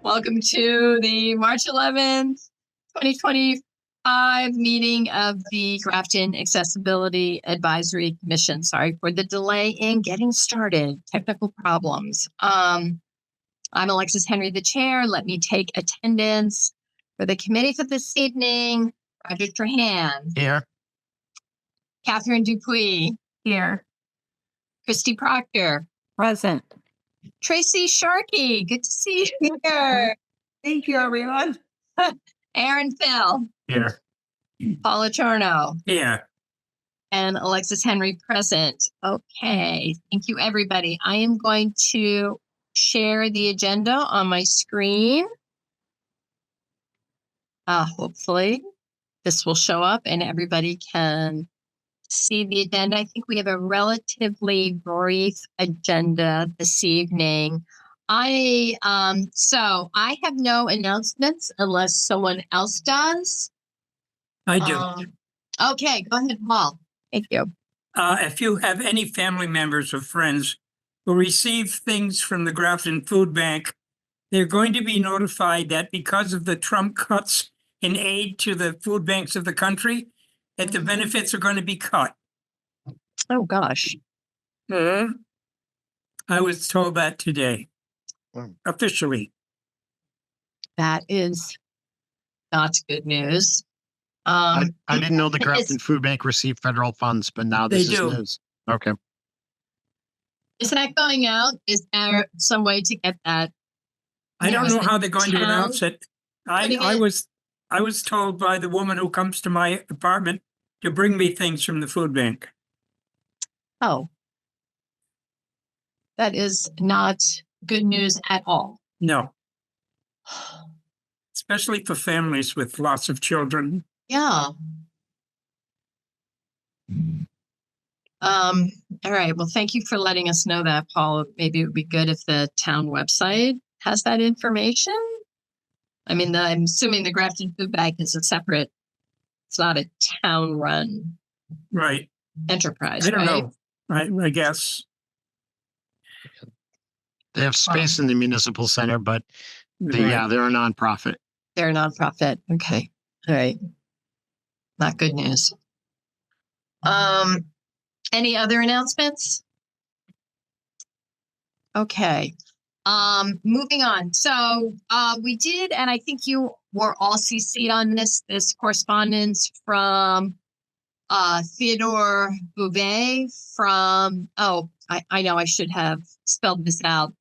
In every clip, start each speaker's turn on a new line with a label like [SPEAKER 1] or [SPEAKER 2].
[SPEAKER 1] Welcome to the March 11th, 2025 meeting of the Grafton Accessibility Advisory Commission. Sorry for the delay in getting started. Technical problems. I'm Alexis Henry, the chair. Let me take attendance for the committee for this evening. Roger Trahan.
[SPEAKER 2] Here.
[SPEAKER 1] Catherine Dupuis.
[SPEAKER 3] Here.
[SPEAKER 1] Christy Proctor.
[SPEAKER 3] Present.
[SPEAKER 1] Tracy Sharkey. Good to see you here.
[SPEAKER 3] Thank you, everyone.
[SPEAKER 1] Aaron Phil.
[SPEAKER 2] Here.
[SPEAKER 1] Paula Charno.
[SPEAKER 2] Here.
[SPEAKER 1] And Alexis Henry present. Okay. Thank you, everybody. I am going to share the agenda on my screen. Hopefully this will show up and everybody can see the agenda. I think we have a relatively brief agenda this evening. So I have no announcements unless someone else does.
[SPEAKER 4] I do.
[SPEAKER 1] Okay, go ahead, Paul. Thank you.
[SPEAKER 4] If you have any family members or friends who receive things from the Grafton Food Bank, they're going to be notified that because of the Trump cuts in aid to the food banks of the country, that the benefits are going to be cut.
[SPEAKER 1] Oh, gosh.
[SPEAKER 4] I was told that today, officially.
[SPEAKER 1] That is not good news.
[SPEAKER 2] I didn't know the Grafton Food Bank received federal funds, but now this is news. Okay.
[SPEAKER 1] Is that going out? Is there some way to get that?
[SPEAKER 4] I don't know how they're going to announce it. I was told by the woman who comes to my apartment to bring me things from the food bank.
[SPEAKER 1] Oh, that is not good news at all.
[SPEAKER 4] No. Especially for families with lots of children.
[SPEAKER 1] Yeah. All right. Well, thank you for letting us know that, Paul. Maybe it would be good if the town website has that information. I mean, I'm assuming the Grafton Food Bank is a separate, it's not a town-run
[SPEAKER 4] Right.
[SPEAKER 1] enterprise.
[SPEAKER 4] I don't know. I guess.
[SPEAKER 2] They have space in the municipal center, but they're a nonprofit.
[SPEAKER 1] They're a nonprofit. Okay. All right. Not good news. Any other announcements? Okay. Moving on. So we did, and I think you were all CC'd on this correspondence from Theodore Bouvet from, I know I should have spelled this out,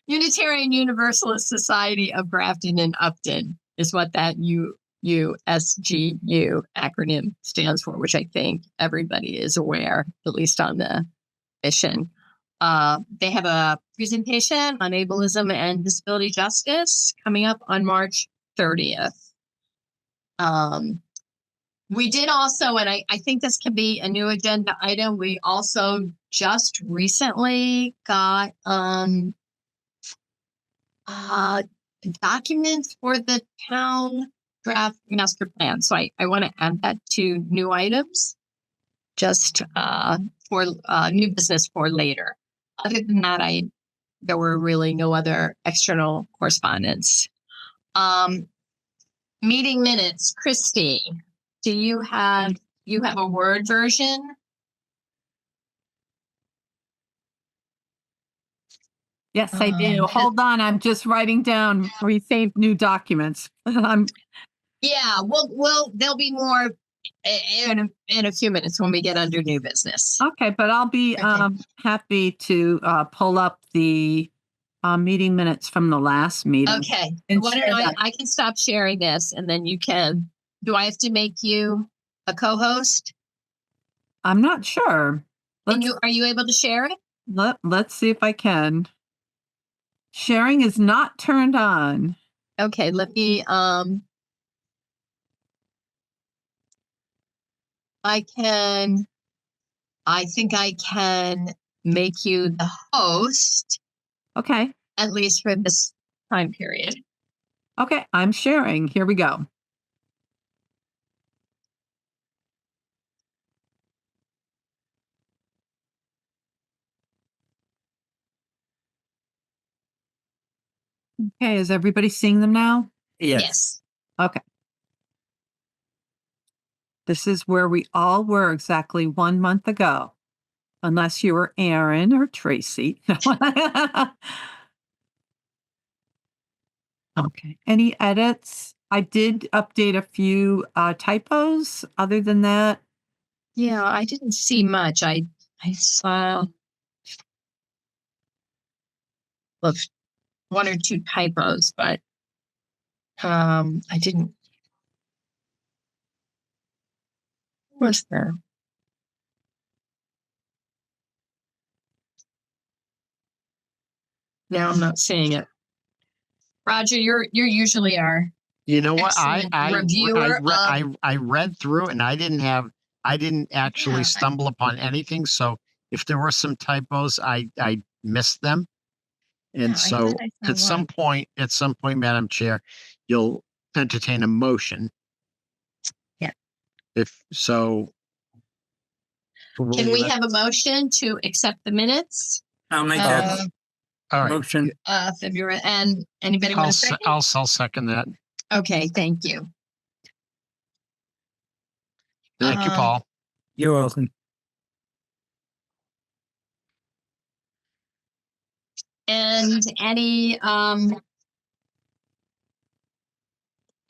[SPEAKER 1] Unitarian Universalist Society of Grafton and Upton is what that USGU acronym stands for, which I think everybody is aware, at least on the mission. They have a presentation on ableism and disability justice coming up on March 30th. We did also, and I think this can be a new agenda item, we also just recently got documents for the town draft master plan. So I want to add that to new items, just for new business for later. Other than that, there were really no other external correspondence. Meeting minutes, Christy, do you have a Word version?
[SPEAKER 3] Yes, I do. Hold on. I'm just writing down received new documents.
[SPEAKER 1] Yeah, there'll be more in a few minutes when we get under new business.
[SPEAKER 3] Okay, but I'll be happy to pull up the meeting minutes from the last meeting.
[SPEAKER 1] Okay. Why don't I can stop sharing this and then you can. Do I have to make you a co-host?
[SPEAKER 3] I'm not sure.
[SPEAKER 1] Are you able to share it?
[SPEAKER 3] Let's see if I can. Sharing is not turned on.
[SPEAKER 1] Okay, let me I think I can make you the host.
[SPEAKER 3] Okay.
[SPEAKER 1] At least for this time period.
[SPEAKER 3] Okay, I'm sharing. Here we go. Okay, is everybody seeing them now?
[SPEAKER 4] Yes.
[SPEAKER 3] Okay. This is where we all were exactly 1 month ago, unless you were Aaron or Tracy. Okay. Any edits? I did update a few typos. Other than that,
[SPEAKER 1] Yeah, I didn't see much. I saw of one or two typos, but I didn't. What was there? Now I'm not seeing it. Roger, you're usually our
[SPEAKER 2] You know what?
[SPEAKER 1] excellent reviewer of.
[SPEAKER 2] I read through it and I didn't actually
[SPEAKER 1] Yeah.
[SPEAKER 2] stumble upon anything. So if there were some typos, I missed them.
[SPEAKER 1] Yeah,
[SPEAKER 2] And
[SPEAKER 1] I
[SPEAKER 2] so
[SPEAKER 1] thought I saw
[SPEAKER 2] at some point, Madam Chair, you'll entertain a motion.
[SPEAKER 1] Yeah.
[SPEAKER 2] If so.
[SPEAKER 1] Can we have a motion to accept the minutes?
[SPEAKER 4] I'll make that
[SPEAKER 2] All right.
[SPEAKER 4] motion.
[SPEAKER 1] February, and anybody want to second?
[SPEAKER 2] I'll second that.
[SPEAKER 1] Okay, thank you.
[SPEAKER 2] Thank you, Paul.
[SPEAKER 4] You're welcome.
[SPEAKER 1] And any, I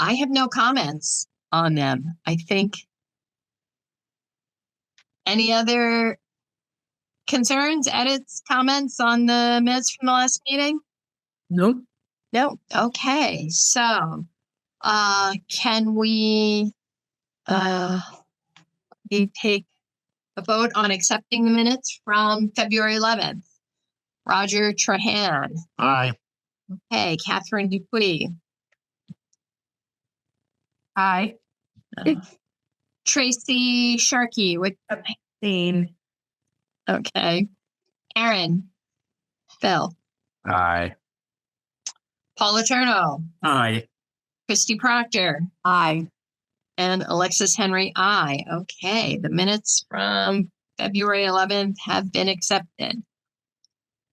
[SPEAKER 1] have no comments on them. I think. Any other concerns, edits, comments on the minutes from the last meeting?
[SPEAKER 4] Nope.
[SPEAKER 1] No. Okay. So, can we take a vote on accepting the minutes from February 11th? Roger Trahan.
[SPEAKER 2] Aye.
[SPEAKER 1] Okay. Catherine Dupuy.
[SPEAKER 3] aye.
[SPEAKER 1] Tracy Sharkey with abstain. Okay. Aaron. Phil.
[SPEAKER 2] Aye.
[SPEAKER 1] Paul Eterno.
[SPEAKER 4] Aye.
[SPEAKER 1] Christy Proctor.
[SPEAKER 3] Aye.
[SPEAKER 1] And Alexis Henry, aye. Okay, the minutes from February 11th have been accepted.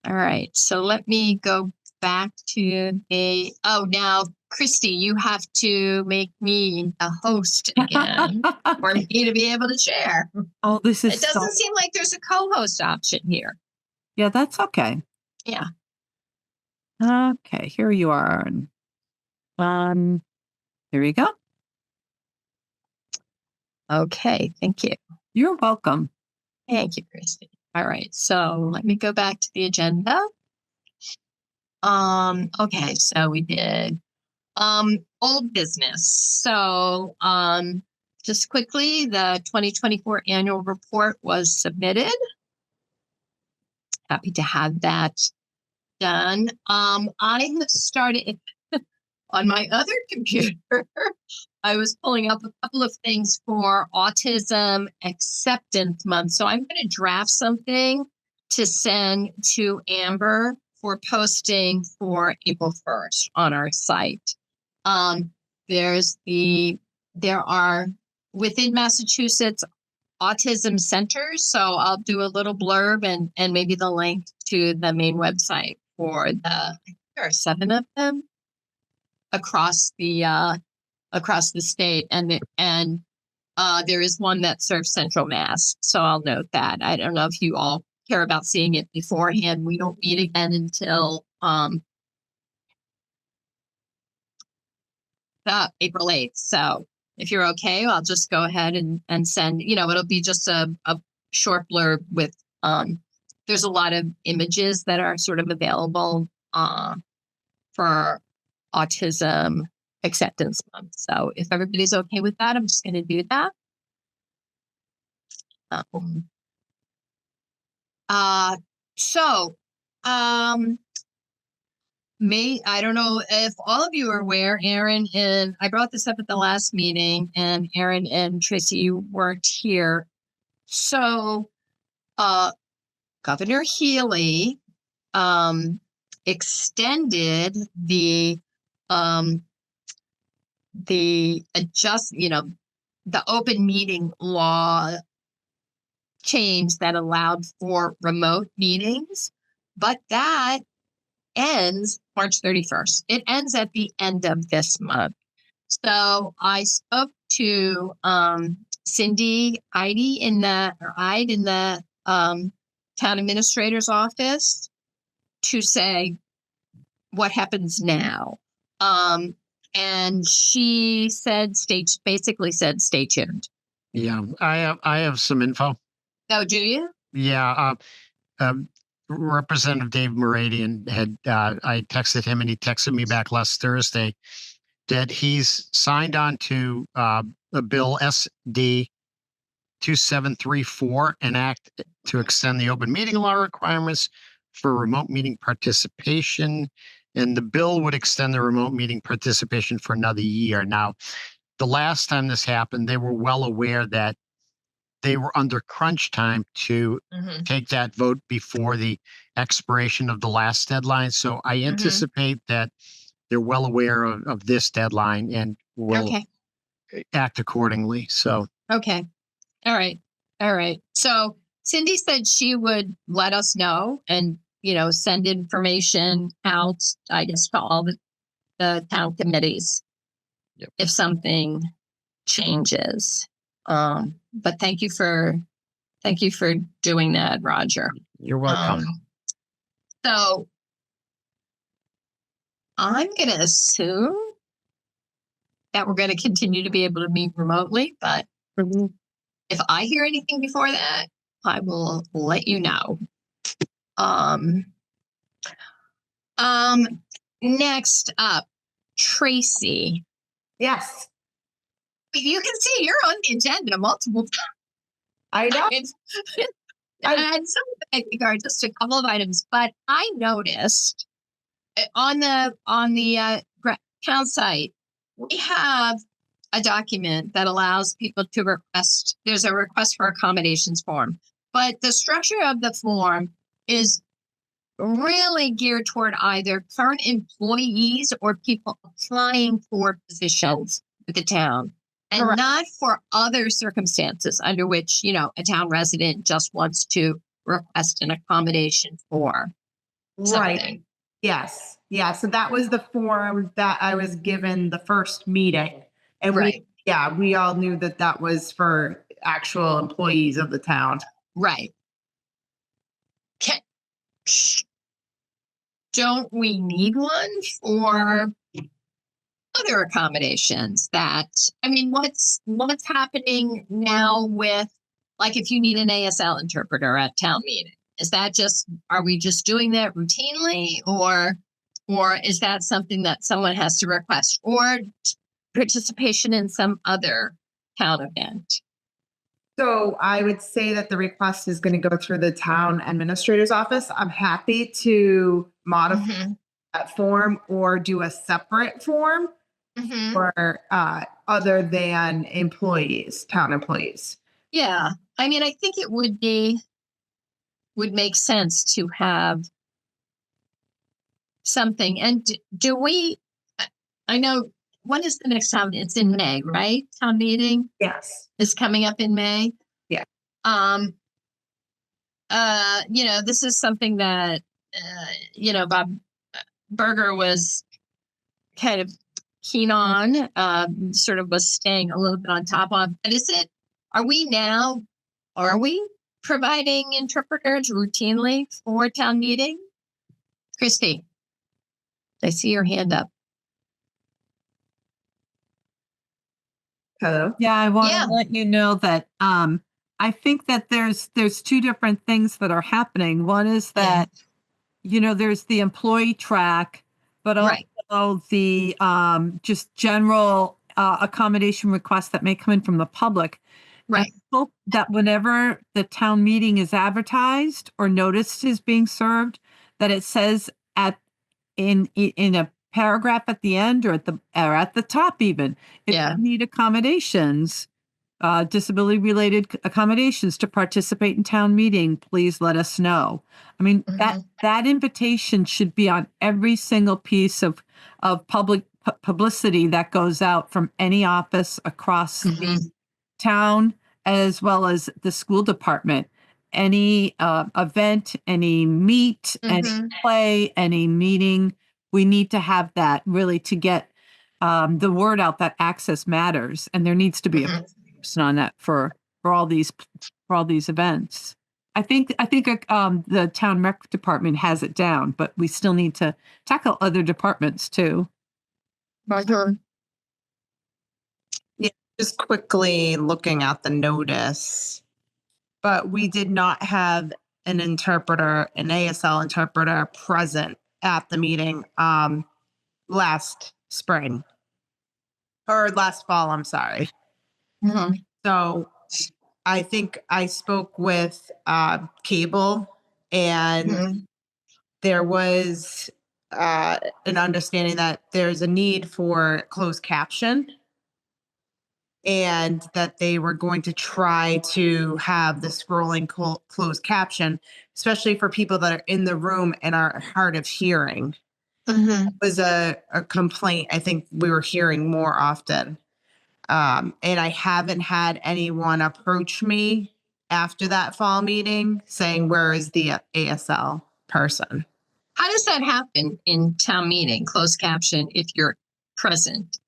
[SPEAKER 1] All right, so let me go back to now, Christy, you have to make me a host again for me to be able to share.
[SPEAKER 3] Oh, this is
[SPEAKER 1] It doesn't seem like there's a co-host option here.
[SPEAKER 3] Yeah, that's okay.
[SPEAKER 1] Yeah.
[SPEAKER 3] Okay, here you are. Here you go.
[SPEAKER 1] Okay, thank you.
[SPEAKER 3] You're welcome.
[SPEAKER 1] Thank you, Christy. All right, so let me go back to the agenda. Okay, so we did old business. So just quickly, the 2024 annual report was submitted. Happy to have that done. I have started on my other computer. I was pulling up a couple of things for Autism Acceptance Month. So I'm going to draft something to send to Amber for posting for April 1st on our site. There are within Massachusetts autism centers. So I'll do a little blurb and maybe the link to the main website for I think there are 7 of them across the state, and there is one that serves Central Mass. So I'll note that. I don't know if you all care about seeing it beforehand. We don't meet again until April 8th. So if you're okay, I'll just go ahead and send, it'll be just a short blurb with, there's a lot of images that are sort of available for Autism Acceptance Month. So if everybody's okay with that, I'm just going to do that. I don't know if all of you are aware, Aaron, and I brought this up at the last meeting, and Aaron and Tracy, you weren't here. So, Governor Healy, extended the open meeting law change that allowed for remote meetings, but that ends March 31st. It ends at the end of this month. So I spoke to Cindy Ide in the town administrator's office to say what happens now. And she said, basically said, stay tuned.
[SPEAKER 2] Yeah, I have some info.
[SPEAKER 1] Oh, do you?
[SPEAKER 2] Yeah, Representative Dave Moradian had, I texted him and he texted me back last Thursday that he's signed on to a bill SD 2734, an act to extend the open meeting law requirements for remote meeting participation. And the bill would extend the remote meeting participation for another year. Now, the last time this happened, they were well aware that they were under crunch time to take that vote before the expiration of the last deadline. So I anticipate that they're well aware of this deadline and will act accordingly. So,
[SPEAKER 1] okay. All right. All right. So Cindy said she would let us know and, send information out, I guess, to all the town committees if something changes. But thank you for doing that, Roger.
[SPEAKER 2] you're welcome.
[SPEAKER 1] So I'm going to assume that we're going to continue to be able to meet remotely, but if I hear anything before that, I will let you know. Next up, Tracy.
[SPEAKER 5] Yes,
[SPEAKER 1] You can see you're on the agenda multiple times.
[SPEAKER 5] I know.
[SPEAKER 1] And some of them, I think, are just a couple of items, but I noticed on the town site, we have a document that allows people to request. There's a request for accommodations form, but the structure of the form is really geared toward either current employees or people applying for positions with the town. And
[SPEAKER 5] Correct.
[SPEAKER 1] not for other circumstances under which, a town resident just wants to request an accommodation for
[SPEAKER 5] Right.
[SPEAKER 1] something.
[SPEAKER 5] Yes. Yeah. So that was the form that I was given the first meeting. And
[SPEAKER 1] Right.
[SPEAKER 5] we all knew that that was for actual employees of the town.
[SPEAKER 1] Right. Don't we need one for other accommodations what's happening now with, like, if you need an ASL interpreter at town meeting, are we just doing that routinely, or is that something that someone has to request, or participation in some other town event?
[SPEAKER 5] So I would say that the request is going to go through the town administrator's office. I'm happy to modify that form or do a separate form for other than employees, town employees.
[SPEAKER 1] Yeah. I think it would make sense to have something. And do we, I know, when is the next time? It's in May, right? Town meeting
[SPEAKER 5] Yes.
[SPEAKER 1] is coming up in May.
[SPEAKER 5] Yeah.
[SPEAKER 1] This is something that, Bob Berger was kind of keen on, sort of was staying a little bit on top of. But are we providing interpreters routinely for town meeting? Christy, I see your hand up.
[SPEAKER 5] Hello.
[SPEAKER 3] Yeah, I want
[SPEAKER 1] Yeah.
[SPEAKER 3] to let you know that I think that there's two different things that are happening. One is that, there's the employee track, but also
[SPEAKER 1] Right.
[SPEAKER 3] the just general accommodation requests that may come in from the public.
[SPEAKER 1] Right.
[SPEAKER 3] I hope that whenever the town meeting is advertised or notice is being served, that it says in a paragraph at the end or at the top even, if
[SPEAKER 1] Yeah.
[SPEAKER 3] you need accommodations, disability related accommodations to participate in town meeting, please let us know. I mean, that invitation should be on every single piece of public publicity that goes out from any office across the town, as well as the school department. any event, any meet, any play, any meeting. We need to have that really to get the word out that access matters, and there needs to be a person on that for all these events. I think the town rec department has it down, but we still need to tackle other departments too.
[SPEAKER 5] Just quickly looking at the notice, but we did not have an interpreter, an ASL interpreter present at the meeting last spring or last fall, I'm sorry. So I think I spoke with Cable, and there was an understanding that there's a need for closed caption, and that they were going to try to have the scrolling closed caption, especially for people that are in the room and are hard of hearing. It was a complaint I think we were hearing more often. And I haven't had anyone approach me after that fall meeting saying, where is the ASL person?
[SPEAKER 1] How does that happen in town meeting, closed caption, if you're present?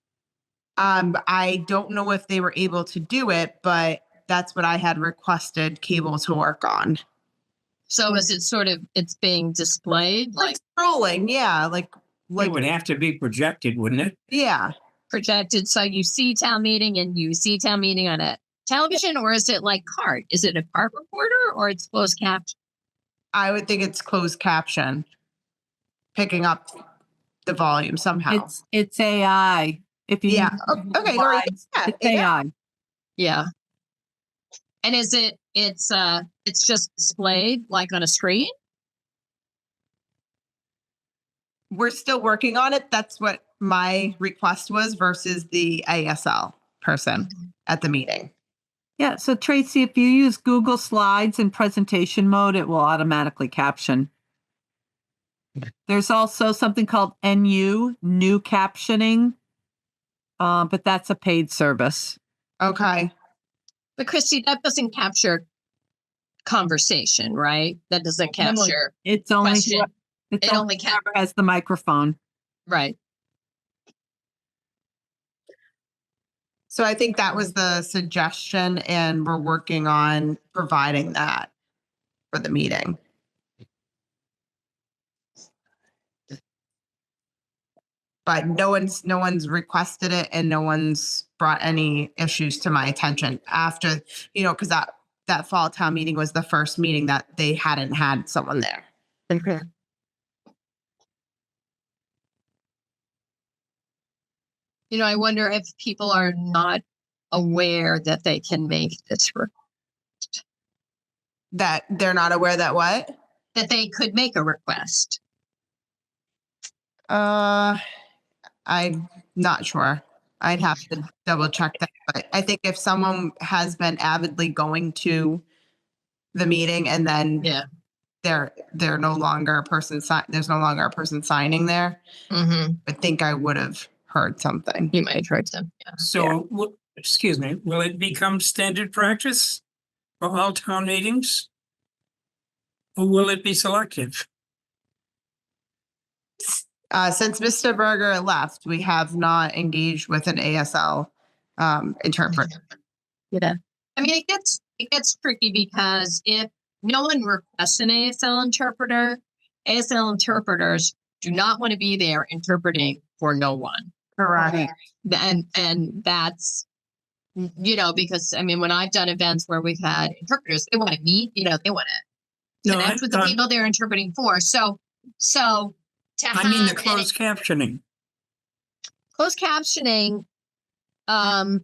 [SPEAKER 5] I don't know if they were able to do it, but that's what I had requested Cable to work on.
[SPEAKER 1] So is it sort of, it's being displayed, like
[SPEAKER 5] Scrolling, yeah,
[SPEAKER 4] It would have to be projected, wouldn't it?
[SPEAKER 5] yeah.
[SPEAKER 1] projected? So you see town meeting and you see town meeting on a television, or is it like CART? Is it a CART reporter or it's closed caption?
[SPEAKER 5] I would think it's closed caption, picking up the volume somehow.
[SPEAKER 3] It's AI. If you
[SPEAKER 5] Yeah. Okay. Great. Yeah.
[SPEAKER 3] it's AI.
[SPEAKER 1] Yeah. And is it, it's just displayed like on a screen?
[SPEAKER 5] We're still working on it. That's what my request was versus the ASL person at the meeting.
[SPEAKER 3] Yeah. So Tracy, if you use Google Slides in presentation mode, it will automatically caption. There's also something called NU, new captioning, but that's a paid service.
[SPEAKER 5] Okay.
[SPEAKER 1] But Christy, that doesn't capture conversation, right? That doesn't capture,
[SPEAKER 3] It's only
[SPEAKER 1] Question.
[SPEAKER 3] it's
[SPEAKER 1] It
[SPEAKER 3] only
[SPEAKER 1] only
[SPEAKER 3] whoever has the microphone.
[SPEAKER 1] right?
[SPEAKER 5] So I think that was the suggestion, and we're working on providing that for the meeting. But no one's requested it, and no one's brought any issues to my attention after, because that fall town meeting was the first meeting that they hadn't had someone there.
[SPEAKER 1] Okay. I wonder if people are not aware that they can make this
[SPEAKER 5] That they're not aware that what?
[SPEAKER 1] that they could make a request.
[SPEAKER 5] I'm not sure. I'd have to double check that. But I think if someone has been avidly going to the meeting and then
[SPEAKER 1] Yeah.
[SPEAKER 5] they're no longer a person, there's no longer a person signing there, I think I would have heard something.
[SPEAKER 1] You might have heard them. Yeah.
[SPEAKER 4] So, excuse me, will it become standard practice for all town meetings? Or will it be selective?
[SPEAKER 5] Since Mr. Berger left, we have not engaged with an ASL interpreter.
[SPEAKER 1] Yeah. I mean, it gets tricky because if no one requests an ASL ASL interpreters do not want to be there interpreting for no one.
[SPEAKER 5] Correct.
[SPEAKER 1] And that's, because I mean, when I've done events where we've had interpreters, they want to meet, they want to connect with the people they're interpreting for. So to have
[SPEAKER 4] the closed captioning.
[SPEAKER 1] Closed captioning,
[SPEAKER 5] I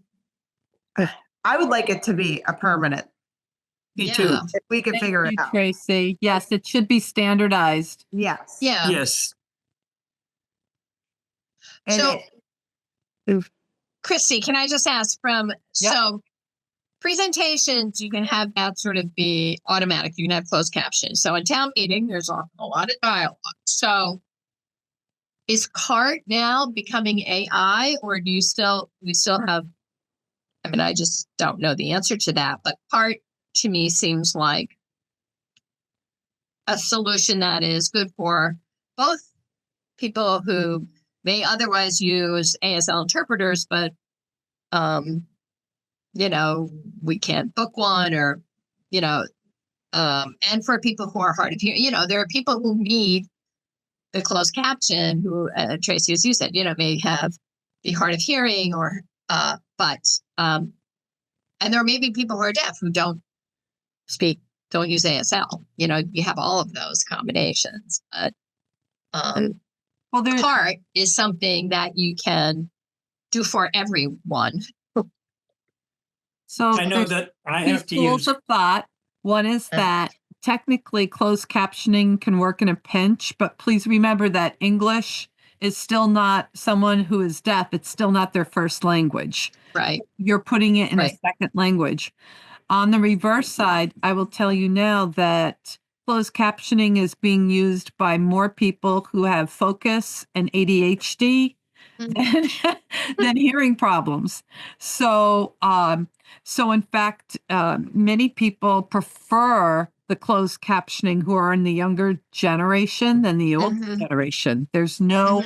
[SPEAKER 5] would like it to be a permanent.
[SPEAKER 4] Me
[SPEAKER 1] Yeah.
[SPEAKER 4] too.
[SPEAKER 5] If we could figure it
[SPEAKER 3] Thank you,
[SPEAKER 5] out.
[SPEAKER 3] Tracy. Yes, it should be standardized.
[SPEAKER 5] Yes.
[SPEAKER 1] yeah.
[SPEAKER 4] Yes.
[SPEAKER 5] And
[SPEAKER 1] So-
[SPEAKER 5] it-
[SPEAKER 1] Christy, can I just ask so presentations, you can have that sort of be automatic. You can have closed caption. So in town meeting, there's a lot of dialogue. So is CART now becoming AI, or do we still have, I mean, I just don't know the answer to that, but CART to me seems like a solution that is good for both people who may otherwise use ASL interpreters, but we can't book one, or and for people who are hard of hearing. There are people who need the closed caption who, Tracy, as you said, may be hard of hearing, or and there may be people who are deaf who don't use ASL. You have all of those combinations, but
[SPEAKER 3] Well, there's
[SPEAKER 1] part is something that you can do for everyone.
[SPEAKER 3] so
[SPEAKER 4] I know
[SPEAKER 3] there's
[SPEAKER 4] that I
[SPEAKER 3] two
[SPEAKER 4] have to
[SPEAKER 3] schools
[SPEAKER 4] use,
[SPEAKER 3] of thought. One is that technically closed captioning can work in a pinch, but please remember that English is still not someone who is deaf. It's still not their first language.
[SPEAKER 1] Right.
[SPEAKER 3] You're putting it in a
[SPEAKER 1] Right.
[SPEAKER 3] second language. On the reverse side, I will tell you now that closed captioning is being used by more people who have focus and ADHD than hearing problems. So in fact, many people prefer the closed captioning who are in the younger generation than the old generation. There's no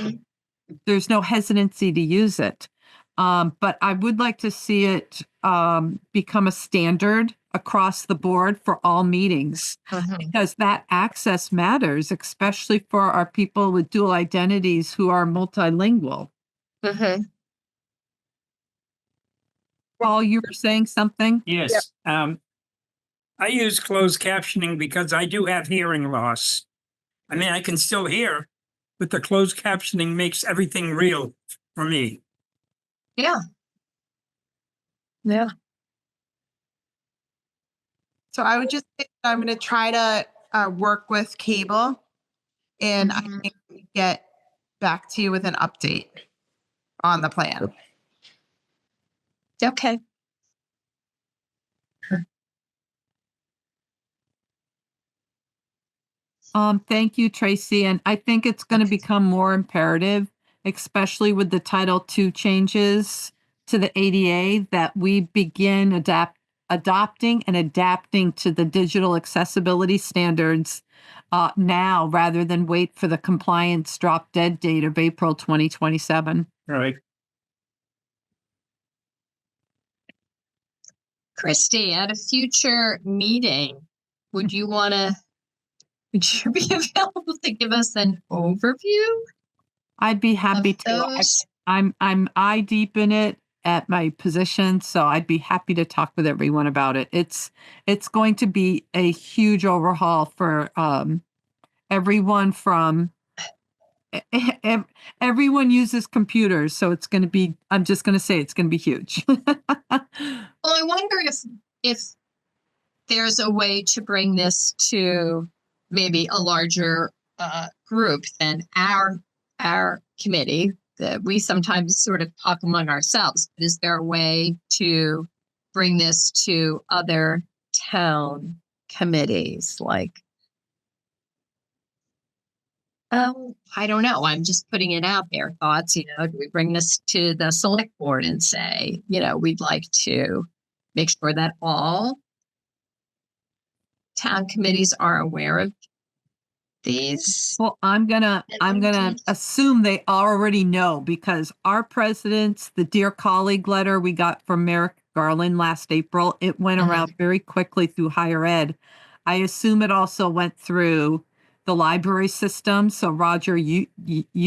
[SPEAKER 3] hesitancy to use it. But I would like to see it become a standard across the board for all meetings, because that access matters, especially for our people with dual identities who are multilingual. Paul, you were saying something?
[SPEAKER 4] yes. I use closed captioning because I do have hearing loss. I mean, I can still hear, but the closed captioning makes everything real for me.
[SPEAKER 1] Yeah. Yeah.
[SPEAKER 5] So I would just say I'm going to try to work with cable, and I
[SPEAKER 1] Mhm.
[SPEAKER 5] think get back to you with an update on the plan.
[SPEAKER 1] Okay.
[SPEAKER 3] Thank you, Tracy. And I think it's going to become more imperative, especially with the Title II changes to the ADA, that we begin adopting and adapting to the digital accessibility standards now, rather than wait for the compliance drop dead date of April 2027.
[SPEAKER 4] Right.
[SPEAKER 1] Christy, at a future meeting, would you be available to give us an overview
[SPEAKER 3] I'd be happy
[SPEAKER 1] of
[SPEAKER 3] to.
[SPEAKER 1] those?
[SPEAKER 3] I'm eye deep in it at my position, so I'd be happy to talk with everyone about it. It's going to be a huge overhaul for everyone from everyone uses computers, so it's going to be. I'm just going to say it's going to be huge.
[SPEAKER 1] Well, I wonder if there's a way to bring this to maybe a larger group than our committee. That we sometimes sort of talk among ourselves. But is there a way to bring this to other town committees? Like, I don't know. I'm just putting it out there. Thoughts, do we bring this to the select board and say, we'd like to make sure that all town committees are aware of these?
[SPEAKER 3] Well, I'm gonna assume they already know, because our presidents, the Dear Colleague letter we got from Merrick Garland last April, it went around very quickly through higher ed. I assume it also went through the library system. So Roger, you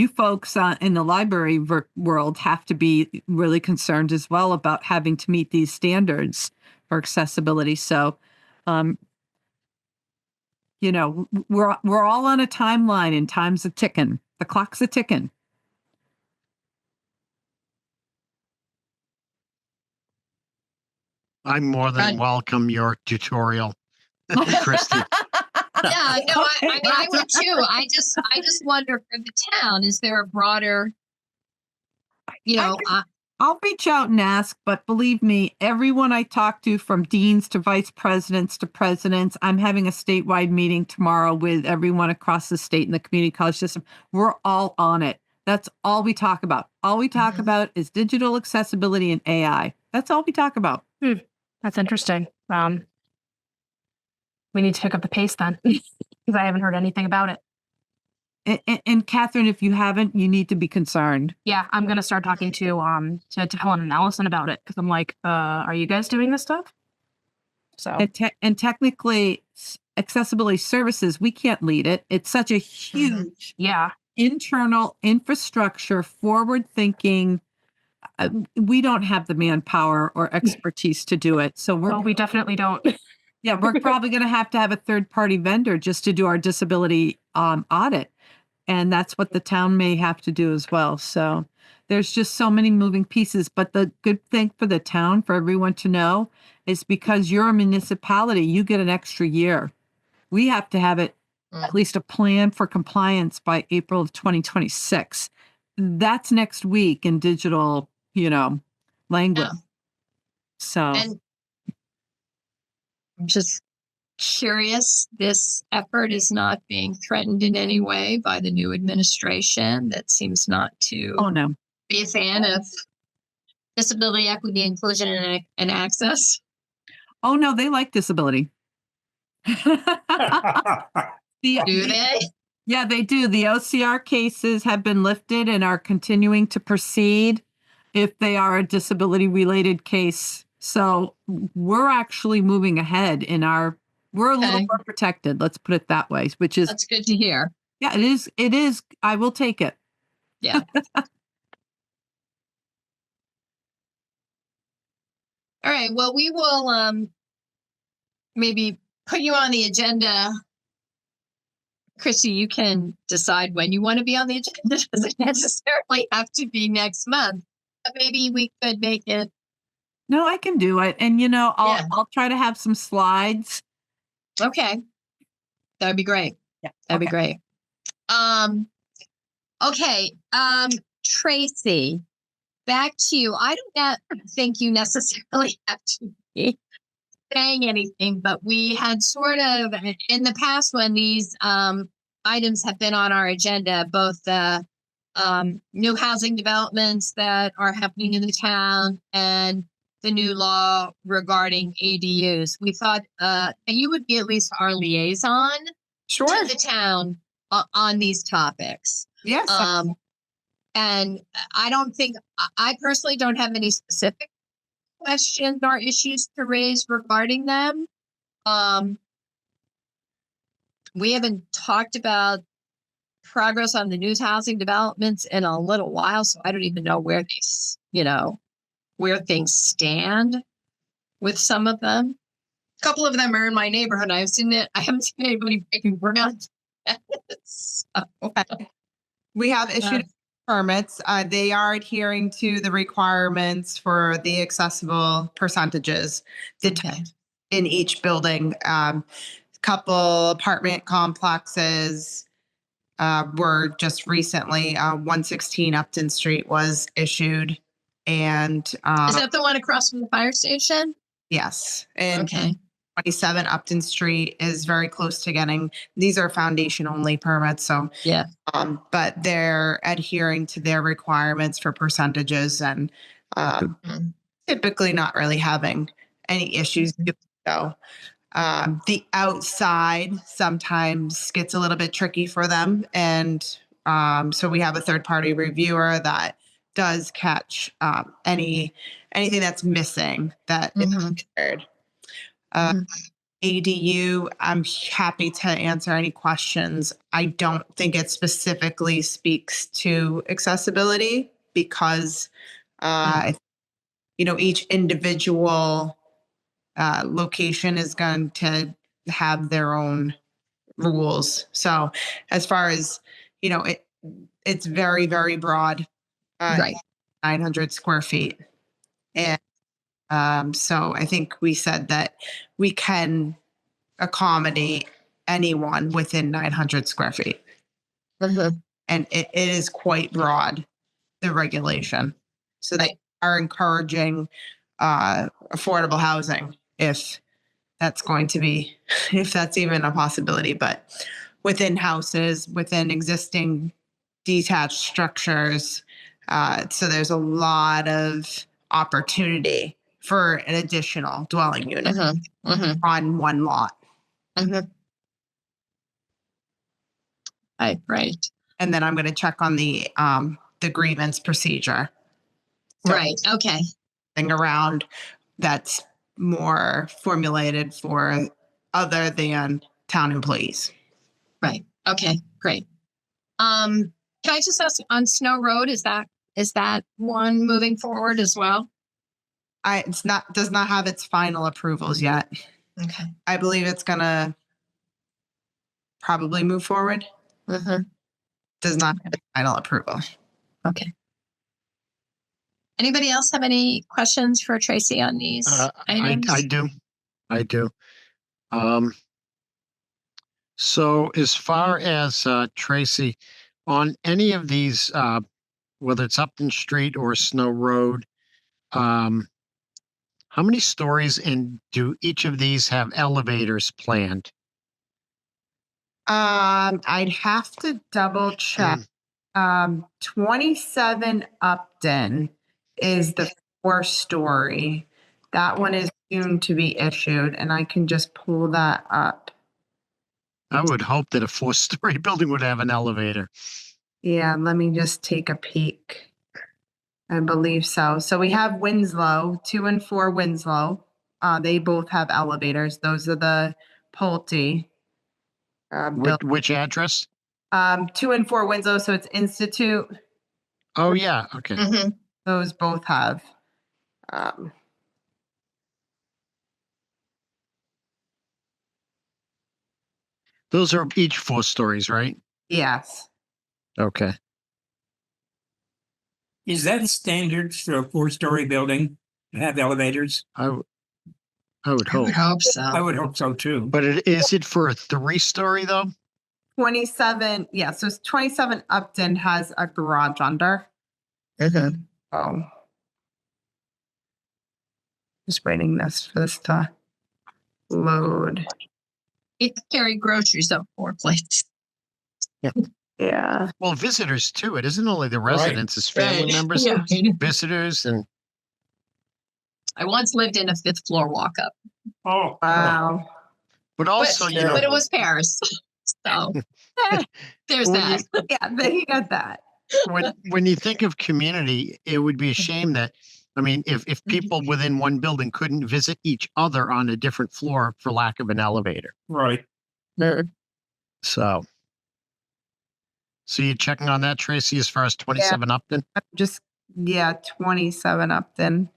[SPEAKER 3] folks in the library world have to be really concerned as well about having to meet these standards for accessibility. So, we're all on a timeline, and time's a ticking. The clock's a ticking.
[SPEAKER 2] I more than welcome your tutorial, Christy.
[SPEAKER 1] Yeah, no, I would too. I just wonder, for the town, is there a broader,
[SPEAKER 3] I'll reach out and ask, but believe me, everyone I talk to, from deans to vice presidents to presidents, I'm having a statewide meeting tomorrow with everyone across the state in the community college system. We're all on it. That's all we talk about. All we talk about is digital accessibility and AI. That's all we talk about.
[SPEAKER 6] That's interesting. We need to pick up the pace then. because I haven't heard anything about it.
[SPEAKER 3] And Catherine, if you haven't, you need to be concerned.
[SPEAKER 6] Yeah, I'm gonna start talking to Helen and Allison about it because I'm like, are you guys doing this stuff? So
[SPEAKER 3] And technically, accessibility services, we can't lead it. It's such a huge
[SPEAKER 6] yeah,
[SPEAKER 3] internal infrastructure, forward thinking. We don't have the manpower or expertise to do it. So
[SPEAKER 6] well, we definitely don't.
[SPEAKER 3] we're probably going to have a third party vendor just to do our disability audit. And that's what the town may have to do as well. So there's just so many moving pieces. But the good thing for the town, for everyone to know, is because you're a municipality, you get an extra year. We have to have it, at least a plan for compliance by April of 2026. That's next week in digital, language.
[SPEAKER 1] Yeah.
[SPEAKER 3] So.
[SPEAKER 1] And I'm just curious, this effort is not being threatened in any way by the new administration that seems not to
[SPEAKER 3] Oh, no.
[SPEAKER 1] be a fan of disability, equity, inclusion, and access.
[SPEAKER 3] Oh, no, they like disability.
[SPEAKER 1] Do they?
[SPEAKER 3] Yeah, they do. The OCR cases have been lifted and are continuing to proceed if they are a disability related case. So we're actually moving ahead we're a little
[SPEAKER 1] Okay.
[SPEAKER 3] more protected. Let's put it that way, which is,
[SPEAKER 1] That's good to hear.
[SPEAKER 3] yeah, it is. It is. I will take it.
[SPEAKER 1] Yeah. All right. Well, we will maybe put you on the agenda. Chrissy, you can decide when you want to be on the agenda. It doesn't necessarily have to be next month. But maybe we could make it.
[SPEAKER 3] No, I can do it. And
[SPEAKER 1] Yeah.
[SPEAKER 3] I'll try to have some slides.
[SPEAKER 1] Okay. That would be great.
[SPEAKER 3] Yeah.
[SPEAKER 1] That'd be great. Okay. Tracy, back to you. I don't think you necessarily have to be saying anything, but we had sort of in the past when these items have been on our agenda, both the new housing developments that are happening in the town and the new law regarding ADUs. We thought you would be at least our liaison
[SPEAKER 5] Sure.
[SPEAKER 1] to the town on these topics.
[SPEAKER 5] Yes.
[SPEAKER 1] And I personally don't have any specific questions or issues to raise regarding them. We haven't talked about progress on the new housing developments in a little while, so I don't even know where things stand with some of them. A couple of them are in my neighborhood. I haven't seen anybody breaking ground. So,
[SPEAKER 5] We have issued permits. They are adhering to the requirements for the accessible percentages
[SPEAKER 1] okay.
[SPEAKER 5] in each building. Couple apartment complexes were just recently 116 Upton Street was issued, and
[SPEAKER 1] Is that the one across from the fire station?
[SPEAKER 5] yes, and
[SPEAKER 1] Okay.
[SPEAKER 5] 27 Upton Street is very close to getting. These are foundation only permits, so
[SPEAKER 1] Yeah.
[SPEAKER 5] but they're adhering to their requirements for percentages and
[SPEAKER 1] Mhm.
[SPEAKER 5] typically not really having any issues. So the outside sometimes gets a little bit tricky for them, and so we have a third party reviewer that does catch anything that's missing that is
[SPEAKER 1] Mhm.
[SPEAKER 5] considered.
[SPEAKER 1] Mhm.
[SPEAKER 5] ADU, I'm happy to answer any questions. I don't think it specifically speaks to accessibility because, each individual location is going to have their own rules. So as far as, it's very, very broad,
[SPEAKER 1] Right.
[SPEAKER 5] 900 square feet. And so I think we said that we can accommodate anyone within 900 square feet.
[SPEAKER 1] Mhm.
[SPEAKER 5] And it is quite broad, the regulation. So they are encouraging affordable housing if that's even a possibility. But within houses, within existing detached structures, so there's a lot of opportunity for an additional dwelling unit
[SPEAKER 1] Mhm. Mhm.
[SPEAKER 5] on one lot.
[SPEAKER 1] Mhm. Right.
[SPEAKER 5] And then I'm going to check on the grievance procedure. So
[SPEAKER 1] Right. Okay.
[SPEAKER 5] thing around that's more formulated for other than town employees.
[SPEAKER 1] Right. Okay. Great. Can I just ask on Snow Road, is that one moving forward as well?
[SPEAKER 5] Does not have its final approvals yet.
[SPEAKER 1] Okay.
[SPEAKER 5] I believe it's gonna probably move forward.
[SPEAKER 1] Mm-hmm.
[SPEAKER 5] Does not have its final approval.
[SPEAKER 1] Okay. Anybody else have any questions for Tracy on these items?
[SPEAKER 2] I do. So as far as Tracy, on any of these, whether it's Upton Street or Snow Road, how many stories and do each of these have elevators planned?
[SPEAKER 5] I'd have to double check. 27 Upton is the 4-story. That one is soon to be issued, and I can just pull that up.
[SPEAKER 2] I would hope that a 4-story building would have an elevator.
[SPEAKER 5] Yeah, let me just take a peek. I believe so. So we have Winslow, 2 and 4 Winslow. They both have elevators. Those are the Pulte.
[SPEAKER 2] Which address?
[SPEAKER 5] 2 and 4 Winslow, so it's Institute.
[SPEAKER 2] Oh yeah, okay.
[SPEAKER 1] Mm-hmm.
[SPEAKER 5] Those both have.
[SPEAKER 2] Those are each 4 stories, right?
[SPEAKER 5] Yes.
[SPEAKER 2] Okay.
[SPEAKER 4] Is that standard for a 4-story building to have elevators?
[SPEAKER 2] I would
[SPEAKER 1] I
[SPEAKER 2] hope.
[SPEAKER 1] would hope so.
[SPEAKER 4] I would hope so too.
[SPEAKER 2] But is it for a 3-story though?
[SPEAKER 5] 27. Yeah, so 27 Upton has a garage under.
[SPEAKER 1] Mm-hmm.
[SPEAKER 5] Oh. Just waiting for this to load.
[SPEAKER 1] It carry groceries up 4 plates.
[SPEAKER 5] Yeah.
[SPEAKER 2] Well, visitors too. It isn't only the residents, it's family
[SPEAKER 1] Right.
[SPEAKER 2] members,
[SPEAKER 1] Yeah.
[SPEAKER 2] visitors, and
[SPEAKER 1] I once lived in a 5th floor walk up.
[SPEAKER 4] Oh,
[SPEAKER 5] Wow.
[SPEAKER 2] but also,
[SPEAKER 1] But it was Paris. So there's
[SPEAKER 2] When
[SPEAKER 1] that.
[SPEAKER 5] Yeah, then you got that.
[SPEAKER 2] when you think of community, it would be a shame that, I mean, if people within one building couldn't visit each other on a different floor for lack of an elevator.
[SPEAKER 4] right.
[SPEAKER 2] So you're checking on that, Tracy, as far as 27 Upton?
[SPEAKER 5] Just, 27 Upton.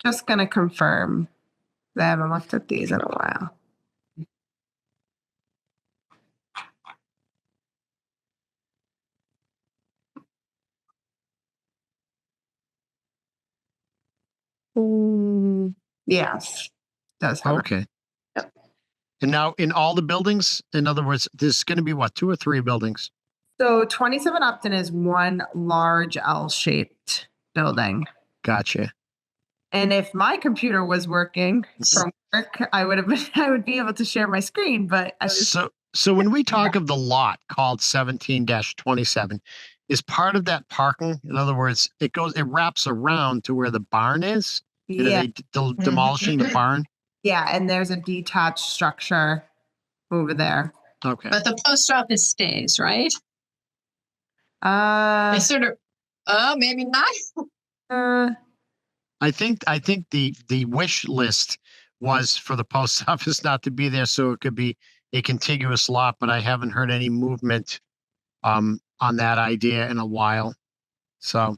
[SPEAKER 5] Just going to confirm. I haven't looked at these in a while. Yes. Does have.
[SPEAKER 2] Okay.
[SPEAKER 5] Yep.
[SPEAKER 2] And now in all the buildings, in other words, there's going to be what, 2 or 3 buildings?
[SPEAKER 5] So 27 Upton is one large L-shaped building.
[SPEAKER 2] Gotcha.
[SPEAKER 5] And if my computer was working from work, I would be able to share my screen, but I was
[SPEAKER 2] So when we talk of the lot called 17-27, is part of that parking? In other words, it wraps around to where the barn is? And
[SPEAKER 5] yeah,
[SPEAKER 2] are they demolishing the barn?
[SPEAKER 5] yeah, and there's a detached structure over there.
[SPEAKER 2] Okay.
[SPEAKER 1] But the post office stays, right?
[SPEAKER 5] Uh,
[SPEAKER 1] They sort of, maybe not.
[SPEAKER 2] I think the wish list was for the post office not to be there, so it could be a contiguous lot, but I haven't heard any movement on that idea in a while. So,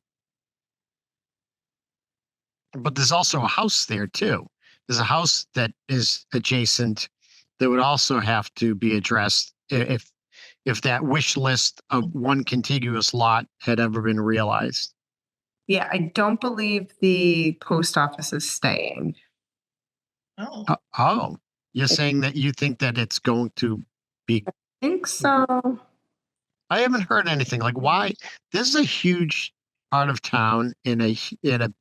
[SPEAKER 2] but there's also a house there too. There's a house that is adjacent that would also have to be addressed if that wish list of one contiguous lot had ever been realized.
[SPEAKER 5] yeah, I don't believe the post office is staying.
[SPEAKER 1] Oh.
[SPEAKER 2] You're saying that you think that it's going to be?
[SPEAKER 5] I think so.
[SPEAKER 2] I haven't heard anything. Like, why? This is a huge part of town in a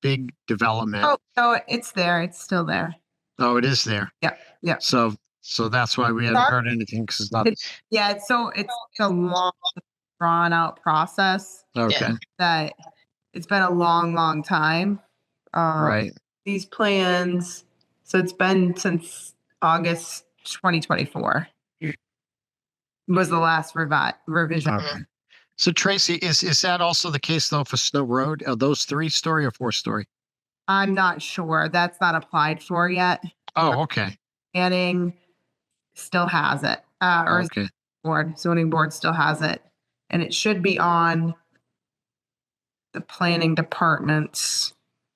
[SPEAKER 2] big development.
[SPEAKER 5] Oh, no, it's there. It's still there.
[SPEAKER 2] Oh, it is there.
[SPEAKER 5] Yeah.
[SPEAKER 2] So that's why we haven't heard anything, because it's not.
[SPEAKER 5] Yeah, it's a long, drawn out process
[SPEAKER 2] Okay.
[SPEAKER 5] that it's been a long, long time.
[SPEAKER 2] Right.
[SPEAKER 5] These plans, so it's been since August 2024. was the last revision.
[SPEAKER 2] Okay. So Tracy, is that also the case though for Snow Road? Are those 3-story or 4-story?
[SPEAKER 5] I'm not sure. That's not applied for yet.
[SPEAKER 2] Oh, okay.
[SPEAKER 5] Planning still has it, or
[SPEAKER 2] Okay.
[SPEAKER 5] zoning board still has it. And it should be on the planning department's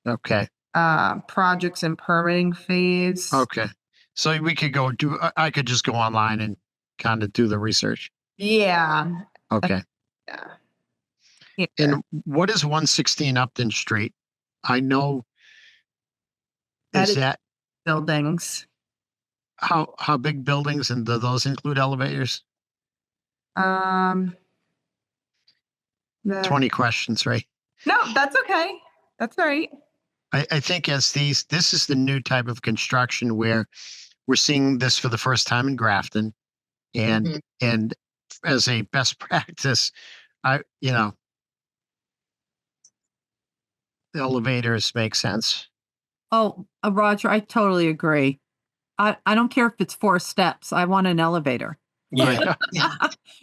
[SPEAKER 2] Okay.
[SPEAKER 5] projects and permitting phase.
[SPEAKER 2] Okay. So we could go do, I could just go online and kind of do the research.
[SPEAKER 5] Yeah.
[SPEAKER 2] Okay.
[SPEAKER 5] Yeah. Yeah.
[SPEAKER 2] And what is 116 Upton Street? I know.
[SPEAKER 5] That
[SPEAKER 2] Is
[SPEAKER 5] is-
[SPEAKER 2] that
[SPEAKER 5] Buildings.
[SPEAKER 2] how big buildings, and do those include elevators?
[SPEAKER 5] The-
[SPEAKER 2] 20 questions, right?
[SPEAKER 5] No, that's okay. That's all right.
[SPEAKER 2] I think this is the new type of construction where we're seeing this for the first time in Grafton, and and as a best practice, the elevators make sense.
[SPEAKER 3] Oh, Roger, I totally agree. I don't care if it's 4 steps. I want an elevator
[SPEAKER 4] Yeah.
[SPEAKER 1] Yeah.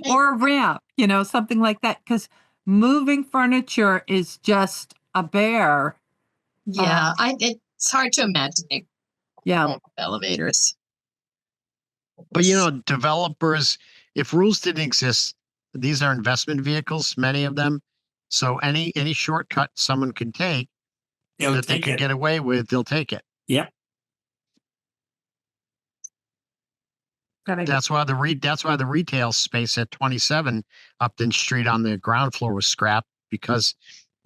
[SPEAKER 3] or a ramp, something like that. Because moving furniture is just a bear.
[SPEAKER 1] Yeah. It's hard to imagine
[SPEAKER 3] Yeah.
[SPEAKER 1] elevators.
[SPEAKER 2] But developers, if rules didn't exist, these are investment vehicles, many of them. So any shortcut someone can take
[SPEAKER 4] They'll
[SPEAKER 2] that they
[SPEAKER 4] take
[SPEAKER 2] can
[SPEAKER 4] it.
[SPEAKER 2] get away with, they'll take it.
[SPEAKER 4] Yep.
[SPEAKER 2] That's why the retail space at 27 Upton Street on the ground floor was scrapped, because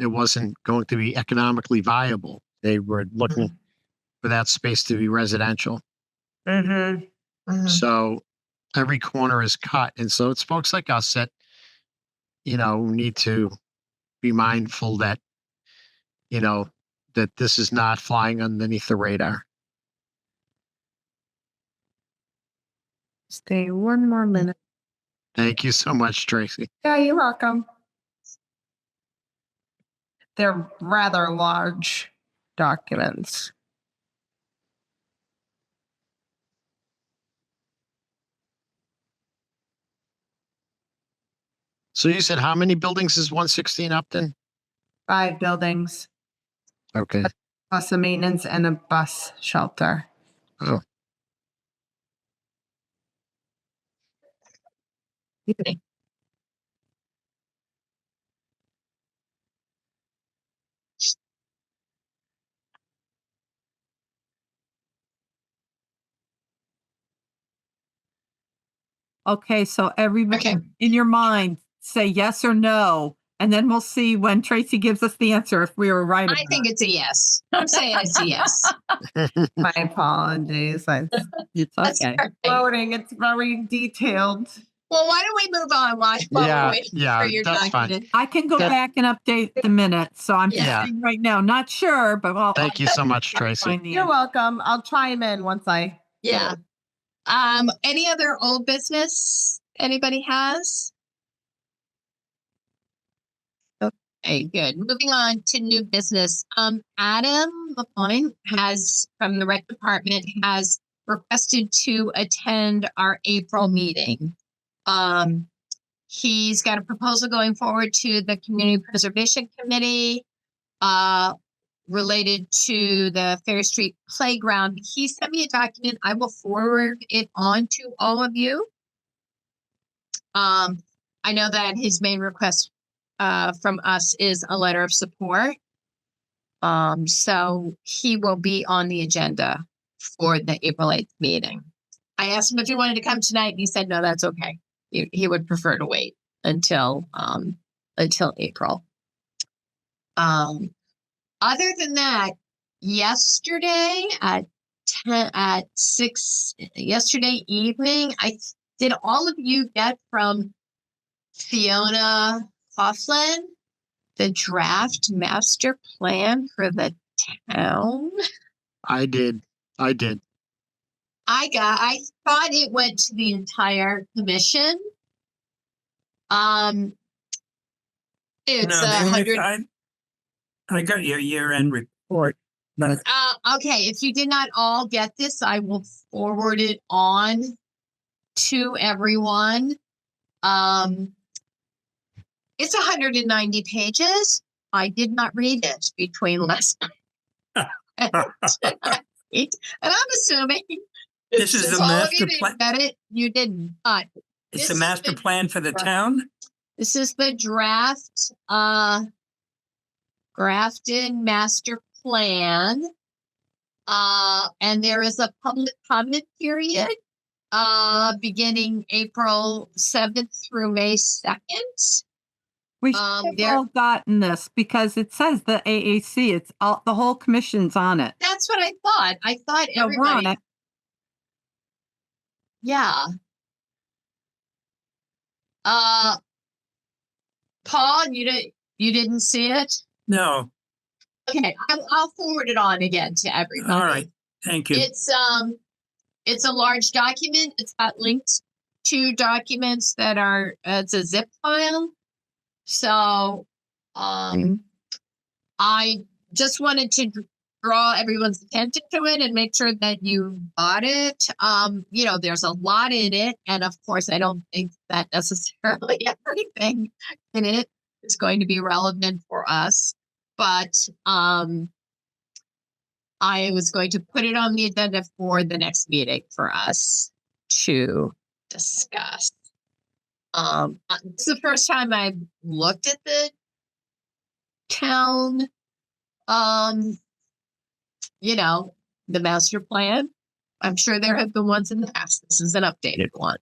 [SPEAKER 2] it wasn't going to be economically viable. They were looking for that space to be residential.
[SPEAKER 5] Mm-hmm.
[SPEAKER 2] So every corner is cut. And so it's folks like us that, need to be mindful that, that this is not flying underneath the radar.
[SPEAKER 5] Stay one more minute.
[SPEAKER 2] Thank you so much, Tracy.
[SPEAKER 5] Yeah, you're welcome. They're rather large documents.
[SPEAKER 2] So you said how many buildings is 116 Upton?
[SPEAKER 5] 5 buildings,
[SPEAKER 2] Okay.
[SPEAKER 5] plus a maintenance and a bus shelter.
[SPEAKER 2] Oh.
[SPEAKER 3] Okay. So everybody
[SPEAKER 1] Okay.
[SPEAKER 3] in your mind, say yes or no. And then we'll see when Tracy gives us the answer if we were right.
[SPEAKER 1] I think it's a yes. I'm saying it's a yes.
[SPEAKER 5] My apologies. I'm
[SPEAKER 3] it's
[SPEAKER 1] That's
[SPEAKER 3] okay.
[SPEAKER 1] all right.
[SPEAKER 5] floating. It's very detailed.
[SPEAKER 1] Well, why don't we move on while
[SPEAKER 2] Yeah,
[SPEAKER 1] we're waiting
[SPEAKER 2] yeah,
[SPEAKER 1] for your
[SPEAKER 2] that's fine.
[SPEAKER 1] document?
[SPEAKER 3] I can go
[SPEAKER 2] That-
[SPEAKER 3] back and update the minutes. So I'm just
[SPEAKER 1] Yeah.
[SPEAKER 3] saying right now, not sure, but
[SPEAKER 2] Thank you so much, Tracy.
[SPEAKER 3] find the
[SPEAKER 5] You're
[SPEAKER 3] answer.
[SPEAKER 5] welcome. I'll chime in once I.
[SPEAKER 1] Yeah. Any other old business anybody has? Okay, good. Moving on to new business. Adam LaPointe from the rec department has requested to attend our April meeting. He's got a proposal going forward to the Community Preservation Committee, related to the Fair Street Playground. He sent me a document. I will forward it on to all of you. I know that his main request from us is a letter of support. So he will be on the agenda for the April 8th meeting. I asked him if he wanted to come tonight, and he said, no, that's okay. He would prefer to wait until April. Other than that, yesterday at 6 yesterday evening, did all of you get from Fiona Coughlin the draft master plan for the town?
[SPEAKER 2] I did.
[SPEAKER 1] I thought it went to the entire commission. It's
[SPEAKER 4] No,
[SPEAKER 1] a
[SPEAKER 4] the only-
[SPEAKER 1] 100.
[SPEAKER 4] I got your year-end report, but
[SPEAKER 1] Okay, if you did not all get this, I will forward it on to everyone. It's 190 pages. I did not read it between last and tonight. And I'm assuming
[SPEAKER 4] This is
[SPEAKER 1] since
[SPEAKER 4] the
[SPEAKER 1] all of
[SPEAKER 4] master
[SPEAKER 1] you
[SPEAKER 4] plan.
[SPEAKER 1] didn't get it, you didn't. But
[SPEAKER 4] It's
[SPEAKER 1] this
[SPEAKER 4] the
[SPEAKER 1] is
[SPEAKER 4] master plan for the town.
[SPEAKER 1] this is the draft, Grafton master plan. And there is a public comment period, beginning April 7th through May 2nd.
[SPEAKER 3] We should have
[SPEAKER 1] there-
[SPEAKER 3] all gotten this because it says the AAC. It's all the whole commission's on it.
[SPEAKER 1] That's what I thought. I thought
[SPEAKER 3] So we're on
[SPEAKER 1] everybody,
[SPEAKER 3] it.
[SPEAKER 1] yeah. Paul, you didn't see it?
[SPEAKER 4] No.
[SPEAKER 1] Okay, I'll forward it on again to everybody.
[SPEAKER 4] All right. Thank you.
[SPEAKER 1] It's a large document. It's got links to documents that are it's a zip file. So I just wanted to draw everyone's attention to it and make sure that you got it. There's a lot in it, and of course I don't think that necessarily everything in it is going to be relevant for us. But I was going to put it on the agenda for the next meeting for us to discuss. It's the first time I've looked at the town, the master plan. I'm sure there have been ones in the past. This is an updated one.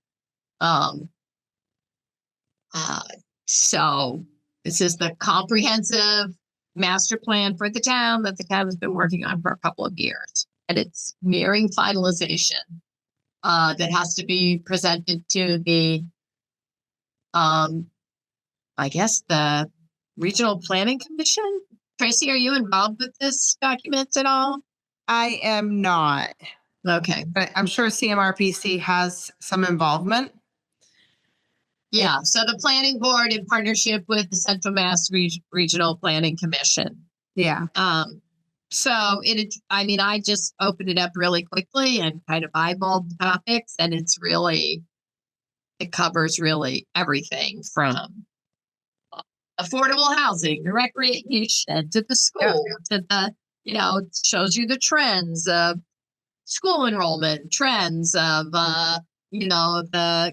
[SPEAKER 1] So this is the comprehensive master plan for the town that the town has been working on for a couple of years, and it's nearing finalization. That has to be presented to the, I guess the Regional Planning Commission. Tracy, are you involved with this document at all?
[SPEAKER 5] I am not,
[SPEAKER 1] Okay.
[SPEAKER 5] but I'm sure CMRPC has some involvement.
[SPEAKER 1] Yeah. So the planning board in partnership with the Central Mass Regional Planning Commission.
[SPEAKER 5] Yeah.
[SPEAKER 1] So I just opened it up really quickly and kind of eyeballed the topics, and it covers really everything from affordable housing, the recreation, to the school, to the, it shows you the trends of school enrollment, trends of, the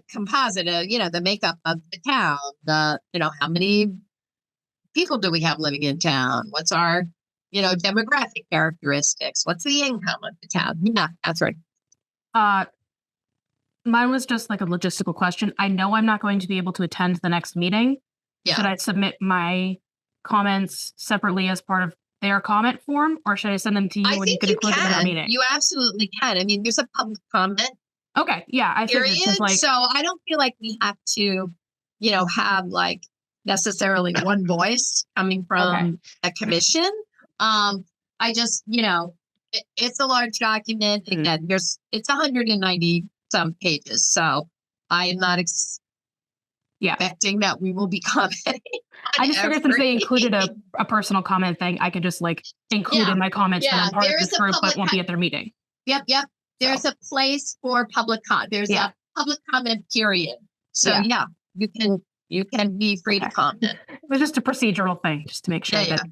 [SPEAKER 1] composite, the makeup of the town, how many people do we have living in town? What's our, demographic characteristics? What's the income of the town? Yeah, that's right.
[SPEAKER 6] Mine was just like a logistical question. I know I'm not going to be able to attend the next meeting.
[SPEAKER 1] Yeah.
[SPEAKER 6] Should I submit my comments separately as part of their comment form, or should I send them to you
[SPEAKER 1] I
[SPEAKER 6] and you
[SPEAKER 1] think
[SPEAKER 6] could
[SPEAKER 1] you
[SPEAKER 6] include them in our
[SPEAKER 1] can.
[SPEAKER 6] meeting?
[SPEAKER 1] You absolutely can. I mean, there's a public comment
[SPEAKER 6] Okay, yeah, I figured
[SPEAKER 1] period.
[SPEAKER 6] 'cause, like,
[SPEAKER 1] So I don't feel like we have to, have like necessarily one voice coming from a commission. I just, it's a large document.
[SPEAKER 6] Mhm.
[SPEAKER 1] Again, it's 190 some pages. So I am not expecting that we will be commenting.
[SPEAKER 6] I just figured since they
[SPEAKER 1] every-
[SPEAKER 6] included a personal comment thing, I could just like include
[SPEAKER 1] Yeah,
[SPEAKER 6] in my comments that
[SPEAKER 1] yeah,
[SPEAKER 6] I'm part of
[SPEAKER 1] there
[SPEAKER 6] this
[SPEAKER 1] is a
[SPEAKER 6] group, but
[SPEAKER 1] public
[SPEAKER 6] won't be at their meeting.
[SPEAKER 1] Yep. There's a place for public comment. There's
[SPEAKER 6] Yeah.
[SPEAKER 1] a public comment period. So
[SPEAKER 6] Yeah.
[SPEAKER 1] you can be free to
[SPEAKER 6] Okay.
[SPEAKER 1] comment.
[SPEAKER 6] It was just a procedural thing, just to make sure
[SPEAKER 1] Yeah,
[SPEAKER 6] that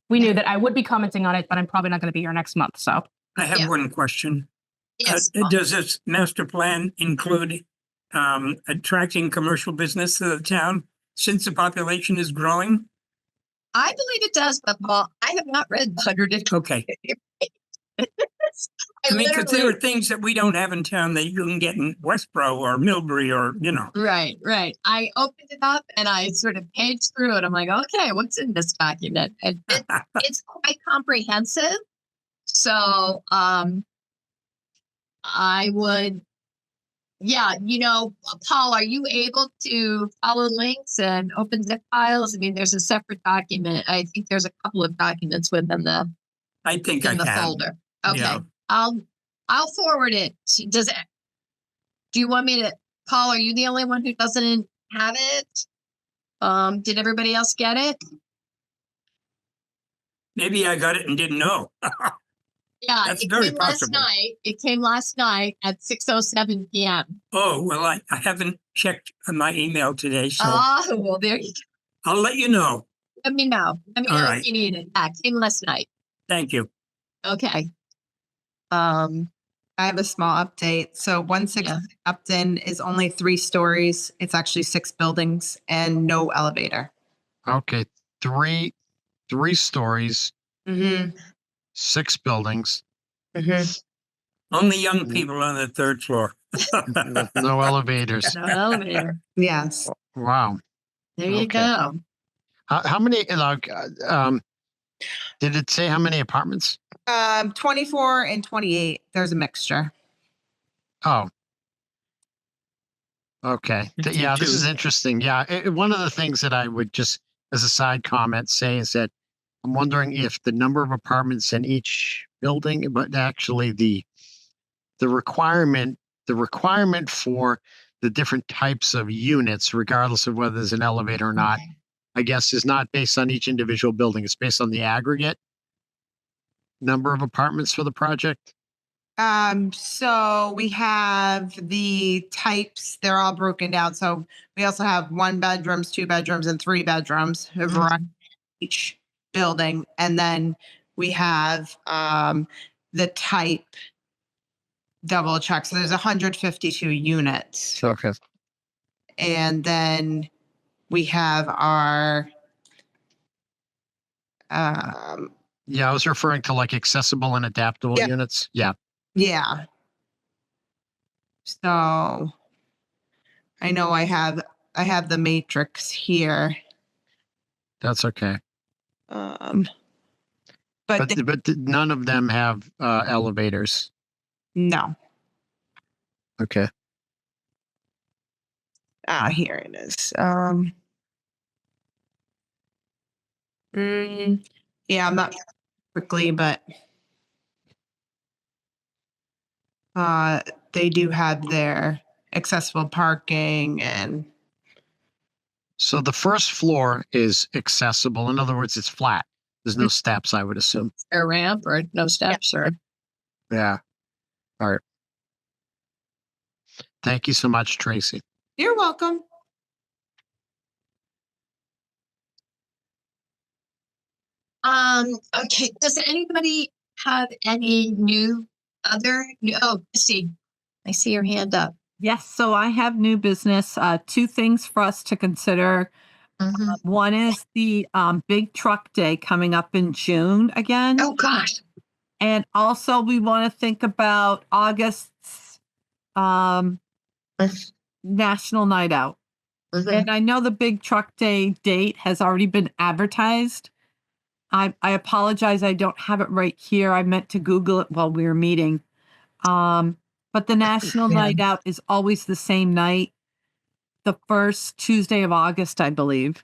[SPEAKER 6] we knew that I would be commenting on it, but I'm probably not going to be here next month. So
[SPEAKER 4] I have
[SPEAKER 1] Yeah.
[SPEAKER 4] one question.
[SPEAKER 1] Yes.
[SPEAKER 4] Does this master plan include attracting commercial business to the town since the population is growing?
[SPEAKER 1] I believe it does, but Paul, I have not read 100.
[SPEAKER 4] Okay. I mean, because there are things that we don't have in town that you can get in Westboro or Millbury or,
[SPEAKER 1] Right. I opened it up and I sort of paged through it. I'm like, okay, what's in this document? And it's quite comprehensive. So I would, Paul, are you able to follow links and open zip files? I mean, there's a separate document. I think there's a couple of documents within the
[SPEAKER 4] I think I
[SPEAKER 1] in the
[SPEAKER 4] can.
[SPEAKER 1] folder. Okay.
[SPEAKER 4] Yeah.
[SPEAKER 1] I'll forward it. Do you want me to, Paul, are you the only one who doesn't have it? Did everybody else get it?
[SPEAKER 4] Maybe I got it and didn't know.
[SPEAKER 1] Yeah,
[SPEAKER 4] That's
[SPEAKER 1] it
[SPEAKER 4] very
[SPEAKER 1] came last
[SPEAKER 4] possible.
[SPEAKER 1] night. It came last night at 6:07 PM.
[SPEAKER 4] Oh, well, I haven't checked my email today, so
[SPEAKER 1] Oh, well, there you go.
[SPEAKER 4] I'll let you know.
[SPEAKER 1] Let me know. Let me
[SPEAKER 4] All
[SPEAKER 1] know
[SPEAKER 4] right.
[SPEAKER 1] if you need it. Yeah, it came last night.
[SPEAKER 4] Thank you.
[SPEAKER 1] Okay.
[SPEAKER 5] I have a small update. So 160
[SPEAKER 1] Yeah.
[SPEAKER 5] Upton is only 3 stories. It's actually 6 buildings and no elevator.
[SPEAKER 2] Okay, three stories,
[SPEAKER 5] Mm-hmm.
[SPEAKER 2] 6 buildings,
[SPEAKER 4] Only young
[SPEAKER 2] Mm.
[SPEAKER 4] people on the 3rd floor.
[SPEAKER 2] with no elevators.
[SPEAKER 1] No elevator.
[SPEAKER 5] Yes.
[SPEAKER 2] Wow.
[SPEAKER 1] There you
[SPEAKER 2] Okay.
[SPEAKER 1] go.
[SPEAKER 2] How many, did it say how many apartments?
[SPEAKER 5] 24 and 28. There's a mixture.
[SPEAKER 2] Oh. Okay. Yeah, this is
[SPEAKER 4] 52.
[SPEAKER 2] interesting. Yeah. One of the things that I would just, as a side comment, say is that I'm wondering if the number of apartments in each building, but actually the requirement for the different types of units, regardless of whether there's an elevator or not, I guess is not based on each individual building. It's based on the aggregate number of apartments for the project.
[SPEAKER 5] So we have the types, they're all broken down. So we also have 1 bedrooms, 2 bedrooms, and 3 bedrooms, a variety each building. And then we have the type double check. So there's 152 units.
[SPEAKER 2] Okay.
[SPEAKER 5] And then we have our
[SPEAKER 2] Yeah, I was referring to like accessible and adaptable
[SPEAKER 5] Yeah.
[SPEAKER 2] units. Yeah.
[SPEAKER 5] yeah. So I know I have the matrix here.
[SPEAKER 2] That's okay.
[SPEAKER 5] But
[SPEAKER 2] But none of them have elevators.
[SPEAKER 5] no.
[SPEAKER 2] Okay.
[SPEAKER 5] Here it is. Yeah, I'm not quickly, but they do have their accessible parking and
[SPEAKER 2] So the first floor is accessible. In other words, it's flat. There's no steps, I would assume.
[SPEAKER 1] A ramp or no steps or
[SPEAKER 2] Yeah. All right. Thank you so much, Tracy.
[SPEAKER 5] you're welcome.
[SPEAKER 1] Okay. Does anybody have any oh, see, I see your hand up.
[SPEAKER 3] Yes, so I have new business. 2 things for us to consider. One is the big truck day coming up in June again.
[SPEAKER 1] Oh gosh.
[SPEAKER 3] And also we want to think about August's National Night Out. And I know the big truck day date has already been advertised. I apologize, I don't have it right here. I meant to Google it while we were meeting. But the National Night Out is always the same night, the first Tuesday of August, I believe.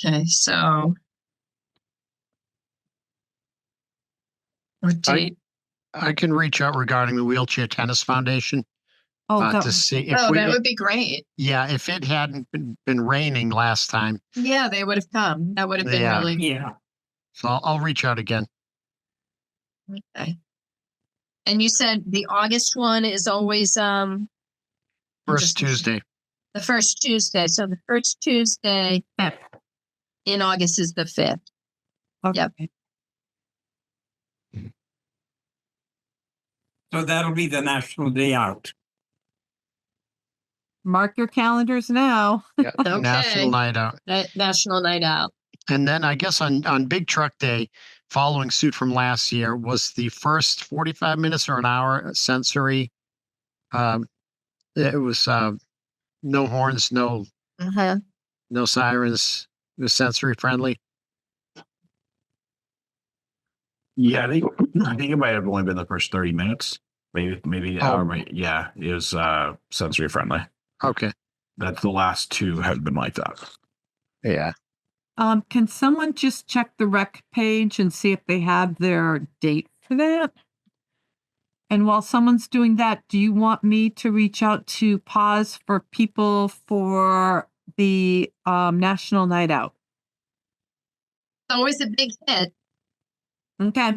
[SPEAKER 1] Okay, so what date?
[SPEAKER 2] I can reach out regarding the Wheelchair Tennis Foundation
[SPEAKER 3] Oh,
[SPEAKER 2] to see if
[SPEAKER 1] Oh, that would be great.
[SPEAKER 2] yeah, if it hadn't been raining last time.
[SPEAKER 1] Yeah, they would have come. That would have been
[SPEAKER 2] Yeah.
[SPEAKER 1] really
[SPEAKER 4] Yeah.
[SPEAKER 2] So I'll reach out again.
[SPEAKER 1] okay. And you said the August one is always
[SPEAKER 2] First Tuesday.
[SPEAKER 1] the first Tuesday. So the first Tuesday in August is the 5th.
[SPEAKER 3] okay.
[SPEAKER 1] Yep.
[SPEAKER 4] So that'll be the National Day Out.
[SPEAKER 3] Mark your calendars now.
[SPEAKER 2] Yeah.
[SPEAKER 1] Okay.
[SPEAKER 2] National Night Out.
[SPEAKER 1] National Night Out.
[SPEAKER 2] And then I guess on Big Truck Day, following suit from last year, was the first 45 minutes or an hour sensory. It was no horns, no sirens. It was sensory friendly.
[SPEAKER 7] Yeah, I think it might have only been the first 30 minutes, maybe an hour. Yeah, it was sensory friendly.
[SPEAKER 2] Okay.
[SPEAKER 7] That's the last 2 have been like that.
[SPEAKER 2] Yeah.
[SPEAKER 3] Can someone just check the rec page and see if they have their date for that? And while someone's doing that, do you want me to reach out to pause for people for the National Night Out?
[SPEAKER 1] It's always a big hit.
[SPEAKER 3] Okay.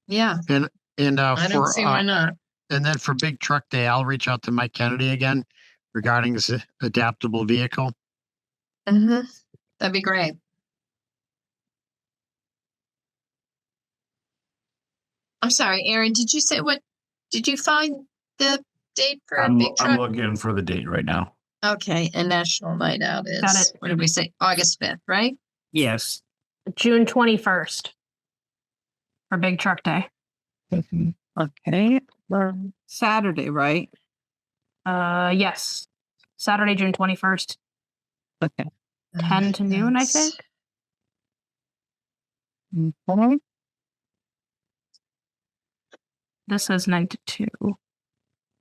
[SPEAKER 1] Yeah,
[SPEAKER 2] And
[SPEAKER 1] I don't
[SPEAKER 2] for
[SPEAKER 1] see why not.
[SPEAKER 2] and then for Big Truck Day, I'll reach out to Mike Kennedy again regarding this adaptable vehicle.
[SPEAKER 1] Mhm. That'd be great. I'm sorry, Aaron, did you say did you find the date for a big
[SPEAKER 7] I'm
[SPEAKER 1] truck?
[SPEAKER 7] looking for the date right now.
[SPEAKER 1] Okay, and National Night Out
[SPEAKER 6] Got
[SPEAKER 1] is,
[SPEAKER 6] it.
[SPEAKER 1] what did we say? August 5th, right?
[SPEAKER 4] Yes.
[SPEAKER 6] June 21st for Big Truck Day.
[SPEAKER 1] Okay.
[SPEAKER 3] Saturday, right?
[SPEAKER 6] Yes. Saturday, June 21st,
[SPEAKER 1] Okay.
[SPEAKER 6] 10 to noon, I think.
[SPEAKER 1] Okay.
[SPEAKER 6] This says 9 to 2.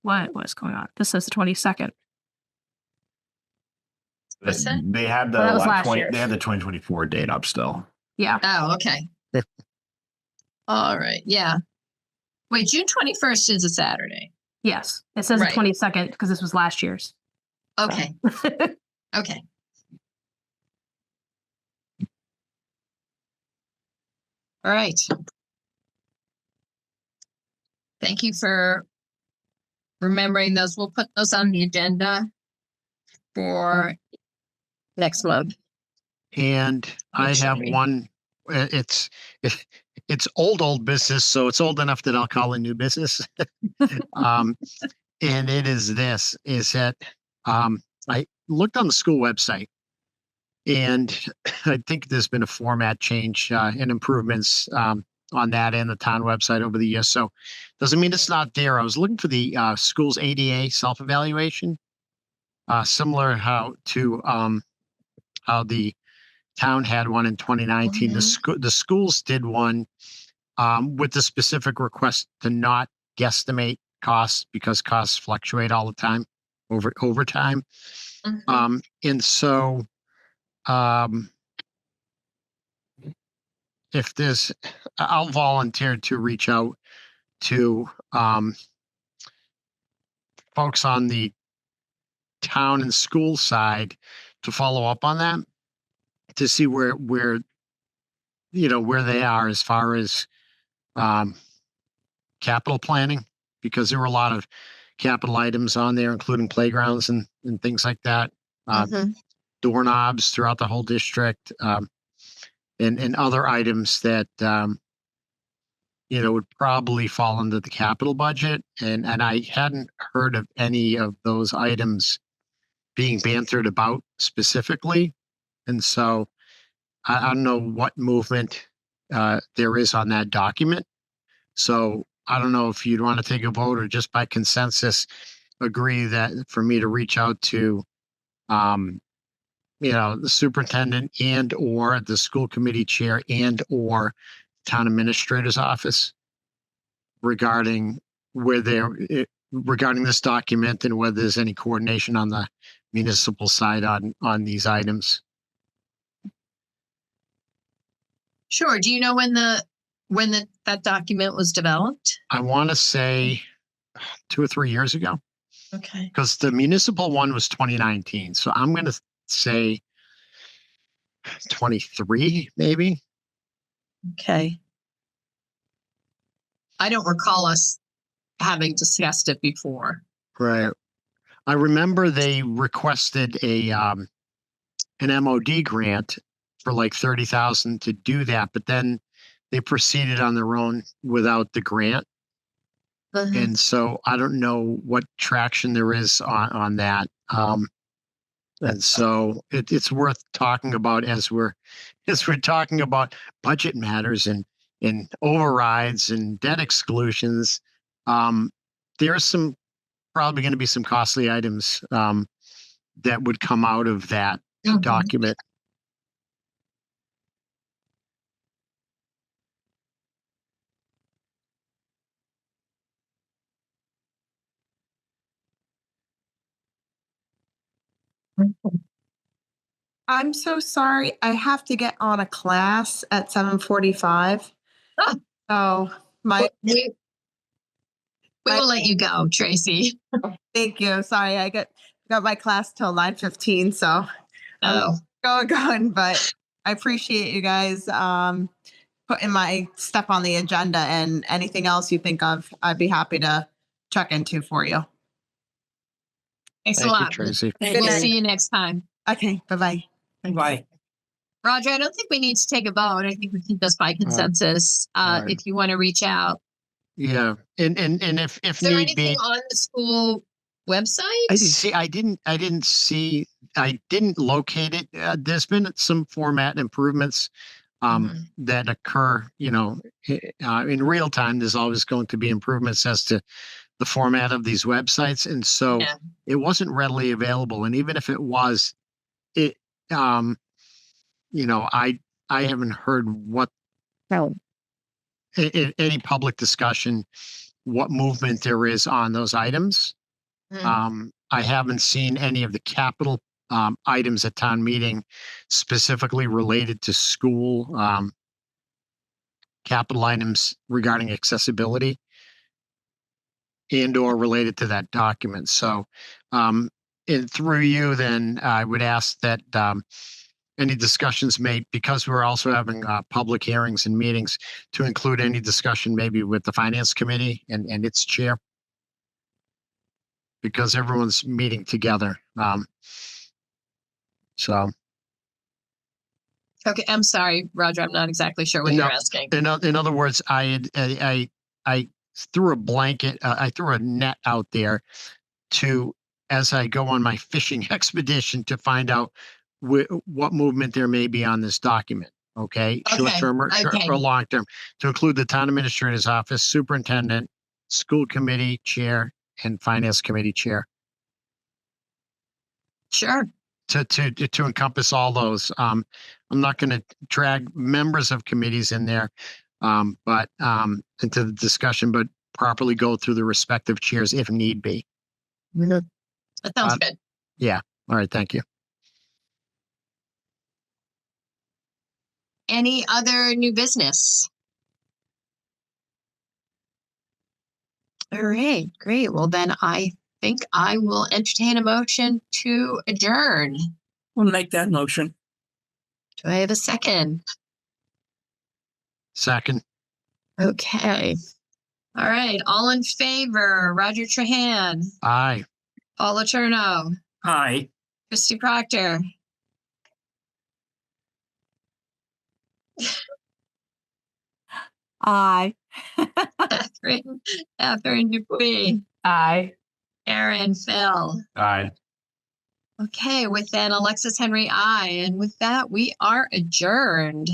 [SPEAKER 6] What was going on? This says the 22nd.
[SPEAKER 1] What's that?
[SPEAKER 7] They had the
[SPEAKER 6] Well, that was
[SPEAKER 7] like,
[SPEAKER 6] last
[SPEAKER 7] 20
[SPEAKER 6] year's.
[SPEAKER 7] they had the 2024 date up still.
[SPEAKER 6] Yeah.
[SPEAKER 1] Oh, okay. All right, yeah. Wait, June 21st is a Saturday.
[SPEAKER 6] Yes. It says
[SPEAKER 1] Right.
[SPEAKER 6] the 22nd because this was last year's.
[SPEAKER 1] Okay, okay. All right. Thank you for remembering those. We'll put those on the agenda for next month.
[SPEAKER 2] And I have
[SPEAKER 1] Sorry.
[SPEAKER 2] one. It's it's old business, so it's old enough that I'll call it new business. And it is this: is that I looked on the school website, and I think there's been a format change and improvements on that and the town website over the years. So doesn't mean it's not there. I was looking for the school's ADA self-evaluation, similar how the town had one in 2019.
[SPEAKER 1] Mhm.
[SPEAKER 2] The schools did one with the specific request to not guesstimate costs because costs fluctuate all the time over time.
[SPEAKER 1] Mhm.
[SPEAKER 2] And so if there's, I'll volunteer to reach out to folks on the town and school side to follow up on that, to see where where they are as far as capital planning, because there were a lot of capital items on there, including playgrounds and things like that,
[SPEAKER 1] Mhm.
[SPEAKER 2] doorknobs throughout the whole district, and other items that would probably fall under the capital budget. And I hadn't heard of any of those items being bantered about specifically. And so I don't know what movement there is on that document. So I don't know if you'd want to take a vote or just by consensus agree that for me to reach out to, the superintendent and or the school committee chair and or town administrator's office regarding regarding this document and whether there's any coordination on the municipal side on these items.
[SPEAKER 1] Sure. Do you know when that document was developed?
[SPEAKER 2] I want to say 2 or 3 years ago,
[SPEAKER 1] Okay.
[SPEAKER 2] because the municipal one was 2019. So I'm going to say 23, maybe.
[SPEAKER 1] Okay. I don't recall us having discussed it before.
[SPEAKER 2] Right. I remember they requested an MOD grant for like 30,000 to do that, but then they proceeded on their own without the grant.
[SPEAKER 1] Mhm.
[SPEAKER 2] And so I don't know what traction there is on that. And so it's worth talking about as we're talking about budget matters and overrides and debt exclusions. There's probably going to be some costly items that would come out of that
[SPEAKER 1] Mhm.
[SPEAKER 2] document.
[SPEAKER 5] I'm so sorry. I have to get on a class at 7:45.
[SPEAKER 1] Oh.
[SPEAKER 5] So
[SPEAKER 1] We will let you go, Tracy.
[SPEAKER 5] thank you. Sorry, I got my class till 9:15. So
[SPEAKER 1] Oh,
[SPEAKER 5] going, but I appreciate you guys putting my stuff on the agenda, and anything else you think of, I'd be happy to check into for you.
[SPEAKER 1] Thanks a
[SPEAKER 2] Thank you,
[SPEAKER 1] lot.
[SPEAKER 2] Tracy.
[SPEAKER 4] Thank
[SPEAKER 1] We'll
[SPEAKER 4] you.
[SPEAKER 1] see you next time.
[SPEAKER 5] Okay, bye-bye.
[SPEAKER 4] Bye.
[SPEAKER 1] Roger, I don't think we need to take a vote. I think we can just by consensus,
[SPEAKER 2] all right.
[SPEAKER 1] if you want to reach out.
[SPEAKER 2] Yeah, and if
[SPEAKER 1] Is there
[SPEAKER 2] need be,
[SPEAKER 1] anything on the school website?
[SPEAKER 2] I didn't locate it. There's been some format improvements
[SPEAKER 1] Mhm.
[SPEAKER 2] that occur, in real time. There's always going to be improvements as to the format of these websites. And so
[SPEAKER 1] Yeah.
[SPEAKER 2] it wasn't readily available. And even if it was, it, I haven't heard what any public discussion, what movement there is on those items. I haven't seen any of the capital items at town meeting specifically related to school capital items regarding accessibility and or related to that document. So, and through you, then I would ask that any discussions made, because we're also having public hearings and meetings, to include any discussion maybe with the finance committee and its chair, because everyone's meeting together. So
[SPEAKER 1] Okay, I'm sorry, Roger. I'm not exactly sure what
[SPEAKER 2] No,
[SPEAKER 1] you're asking.
[SPEAKER 2] in other words, I threw a blanket, I threw a net out there as I go on my fishing expedition to find out what movement there may be on this document. Okay, short
[SPEAKER 1] Okay,
[SPEAKER 2] term or
[SPEAKER 1] okay.
[SPEAKER 2] long term, to include the town administrator's office, superintendent, school committee chair, and finance committee chair,
[SPEAKER 1] Sure.
[SPEAKER 2] to encompass all those. I'm not going to drag members of committees in there, but into the discussion, but properly go through the respective chairs if need be.
[SPEAKER 1] That sounds good.
[SPEAKER 2] All right, thank you.
[SPEAKER 1] Any other new business? All right, great. Well, then I think I will entertain a motion to adjourn.
[SPEAKER 4] We'll make that motion.
[SPEAKER 1] Do I have a second?
[SPEAKER 2] Second,
[SPEAKER 1] Okay. All right. All in favor, Roger Trahan,
[SPEAKER 2] aye.
[SPEAKER 1] Paul Letourneau,
[SPEAKER 4] Aye.
[SPEAKER 1] Christy Proctor.
[SPEAKER 3] Aye.
[SPEAKER 1] Catherine Dupuy,
[SPEAKER 6] Aye.
[SPEAKER 1] Aaron, Phil.
[SPEAKER 7] Aye.
[SPEAKER 1] Okay, with that, Alexis Henry, I. And with that, we are adjourned.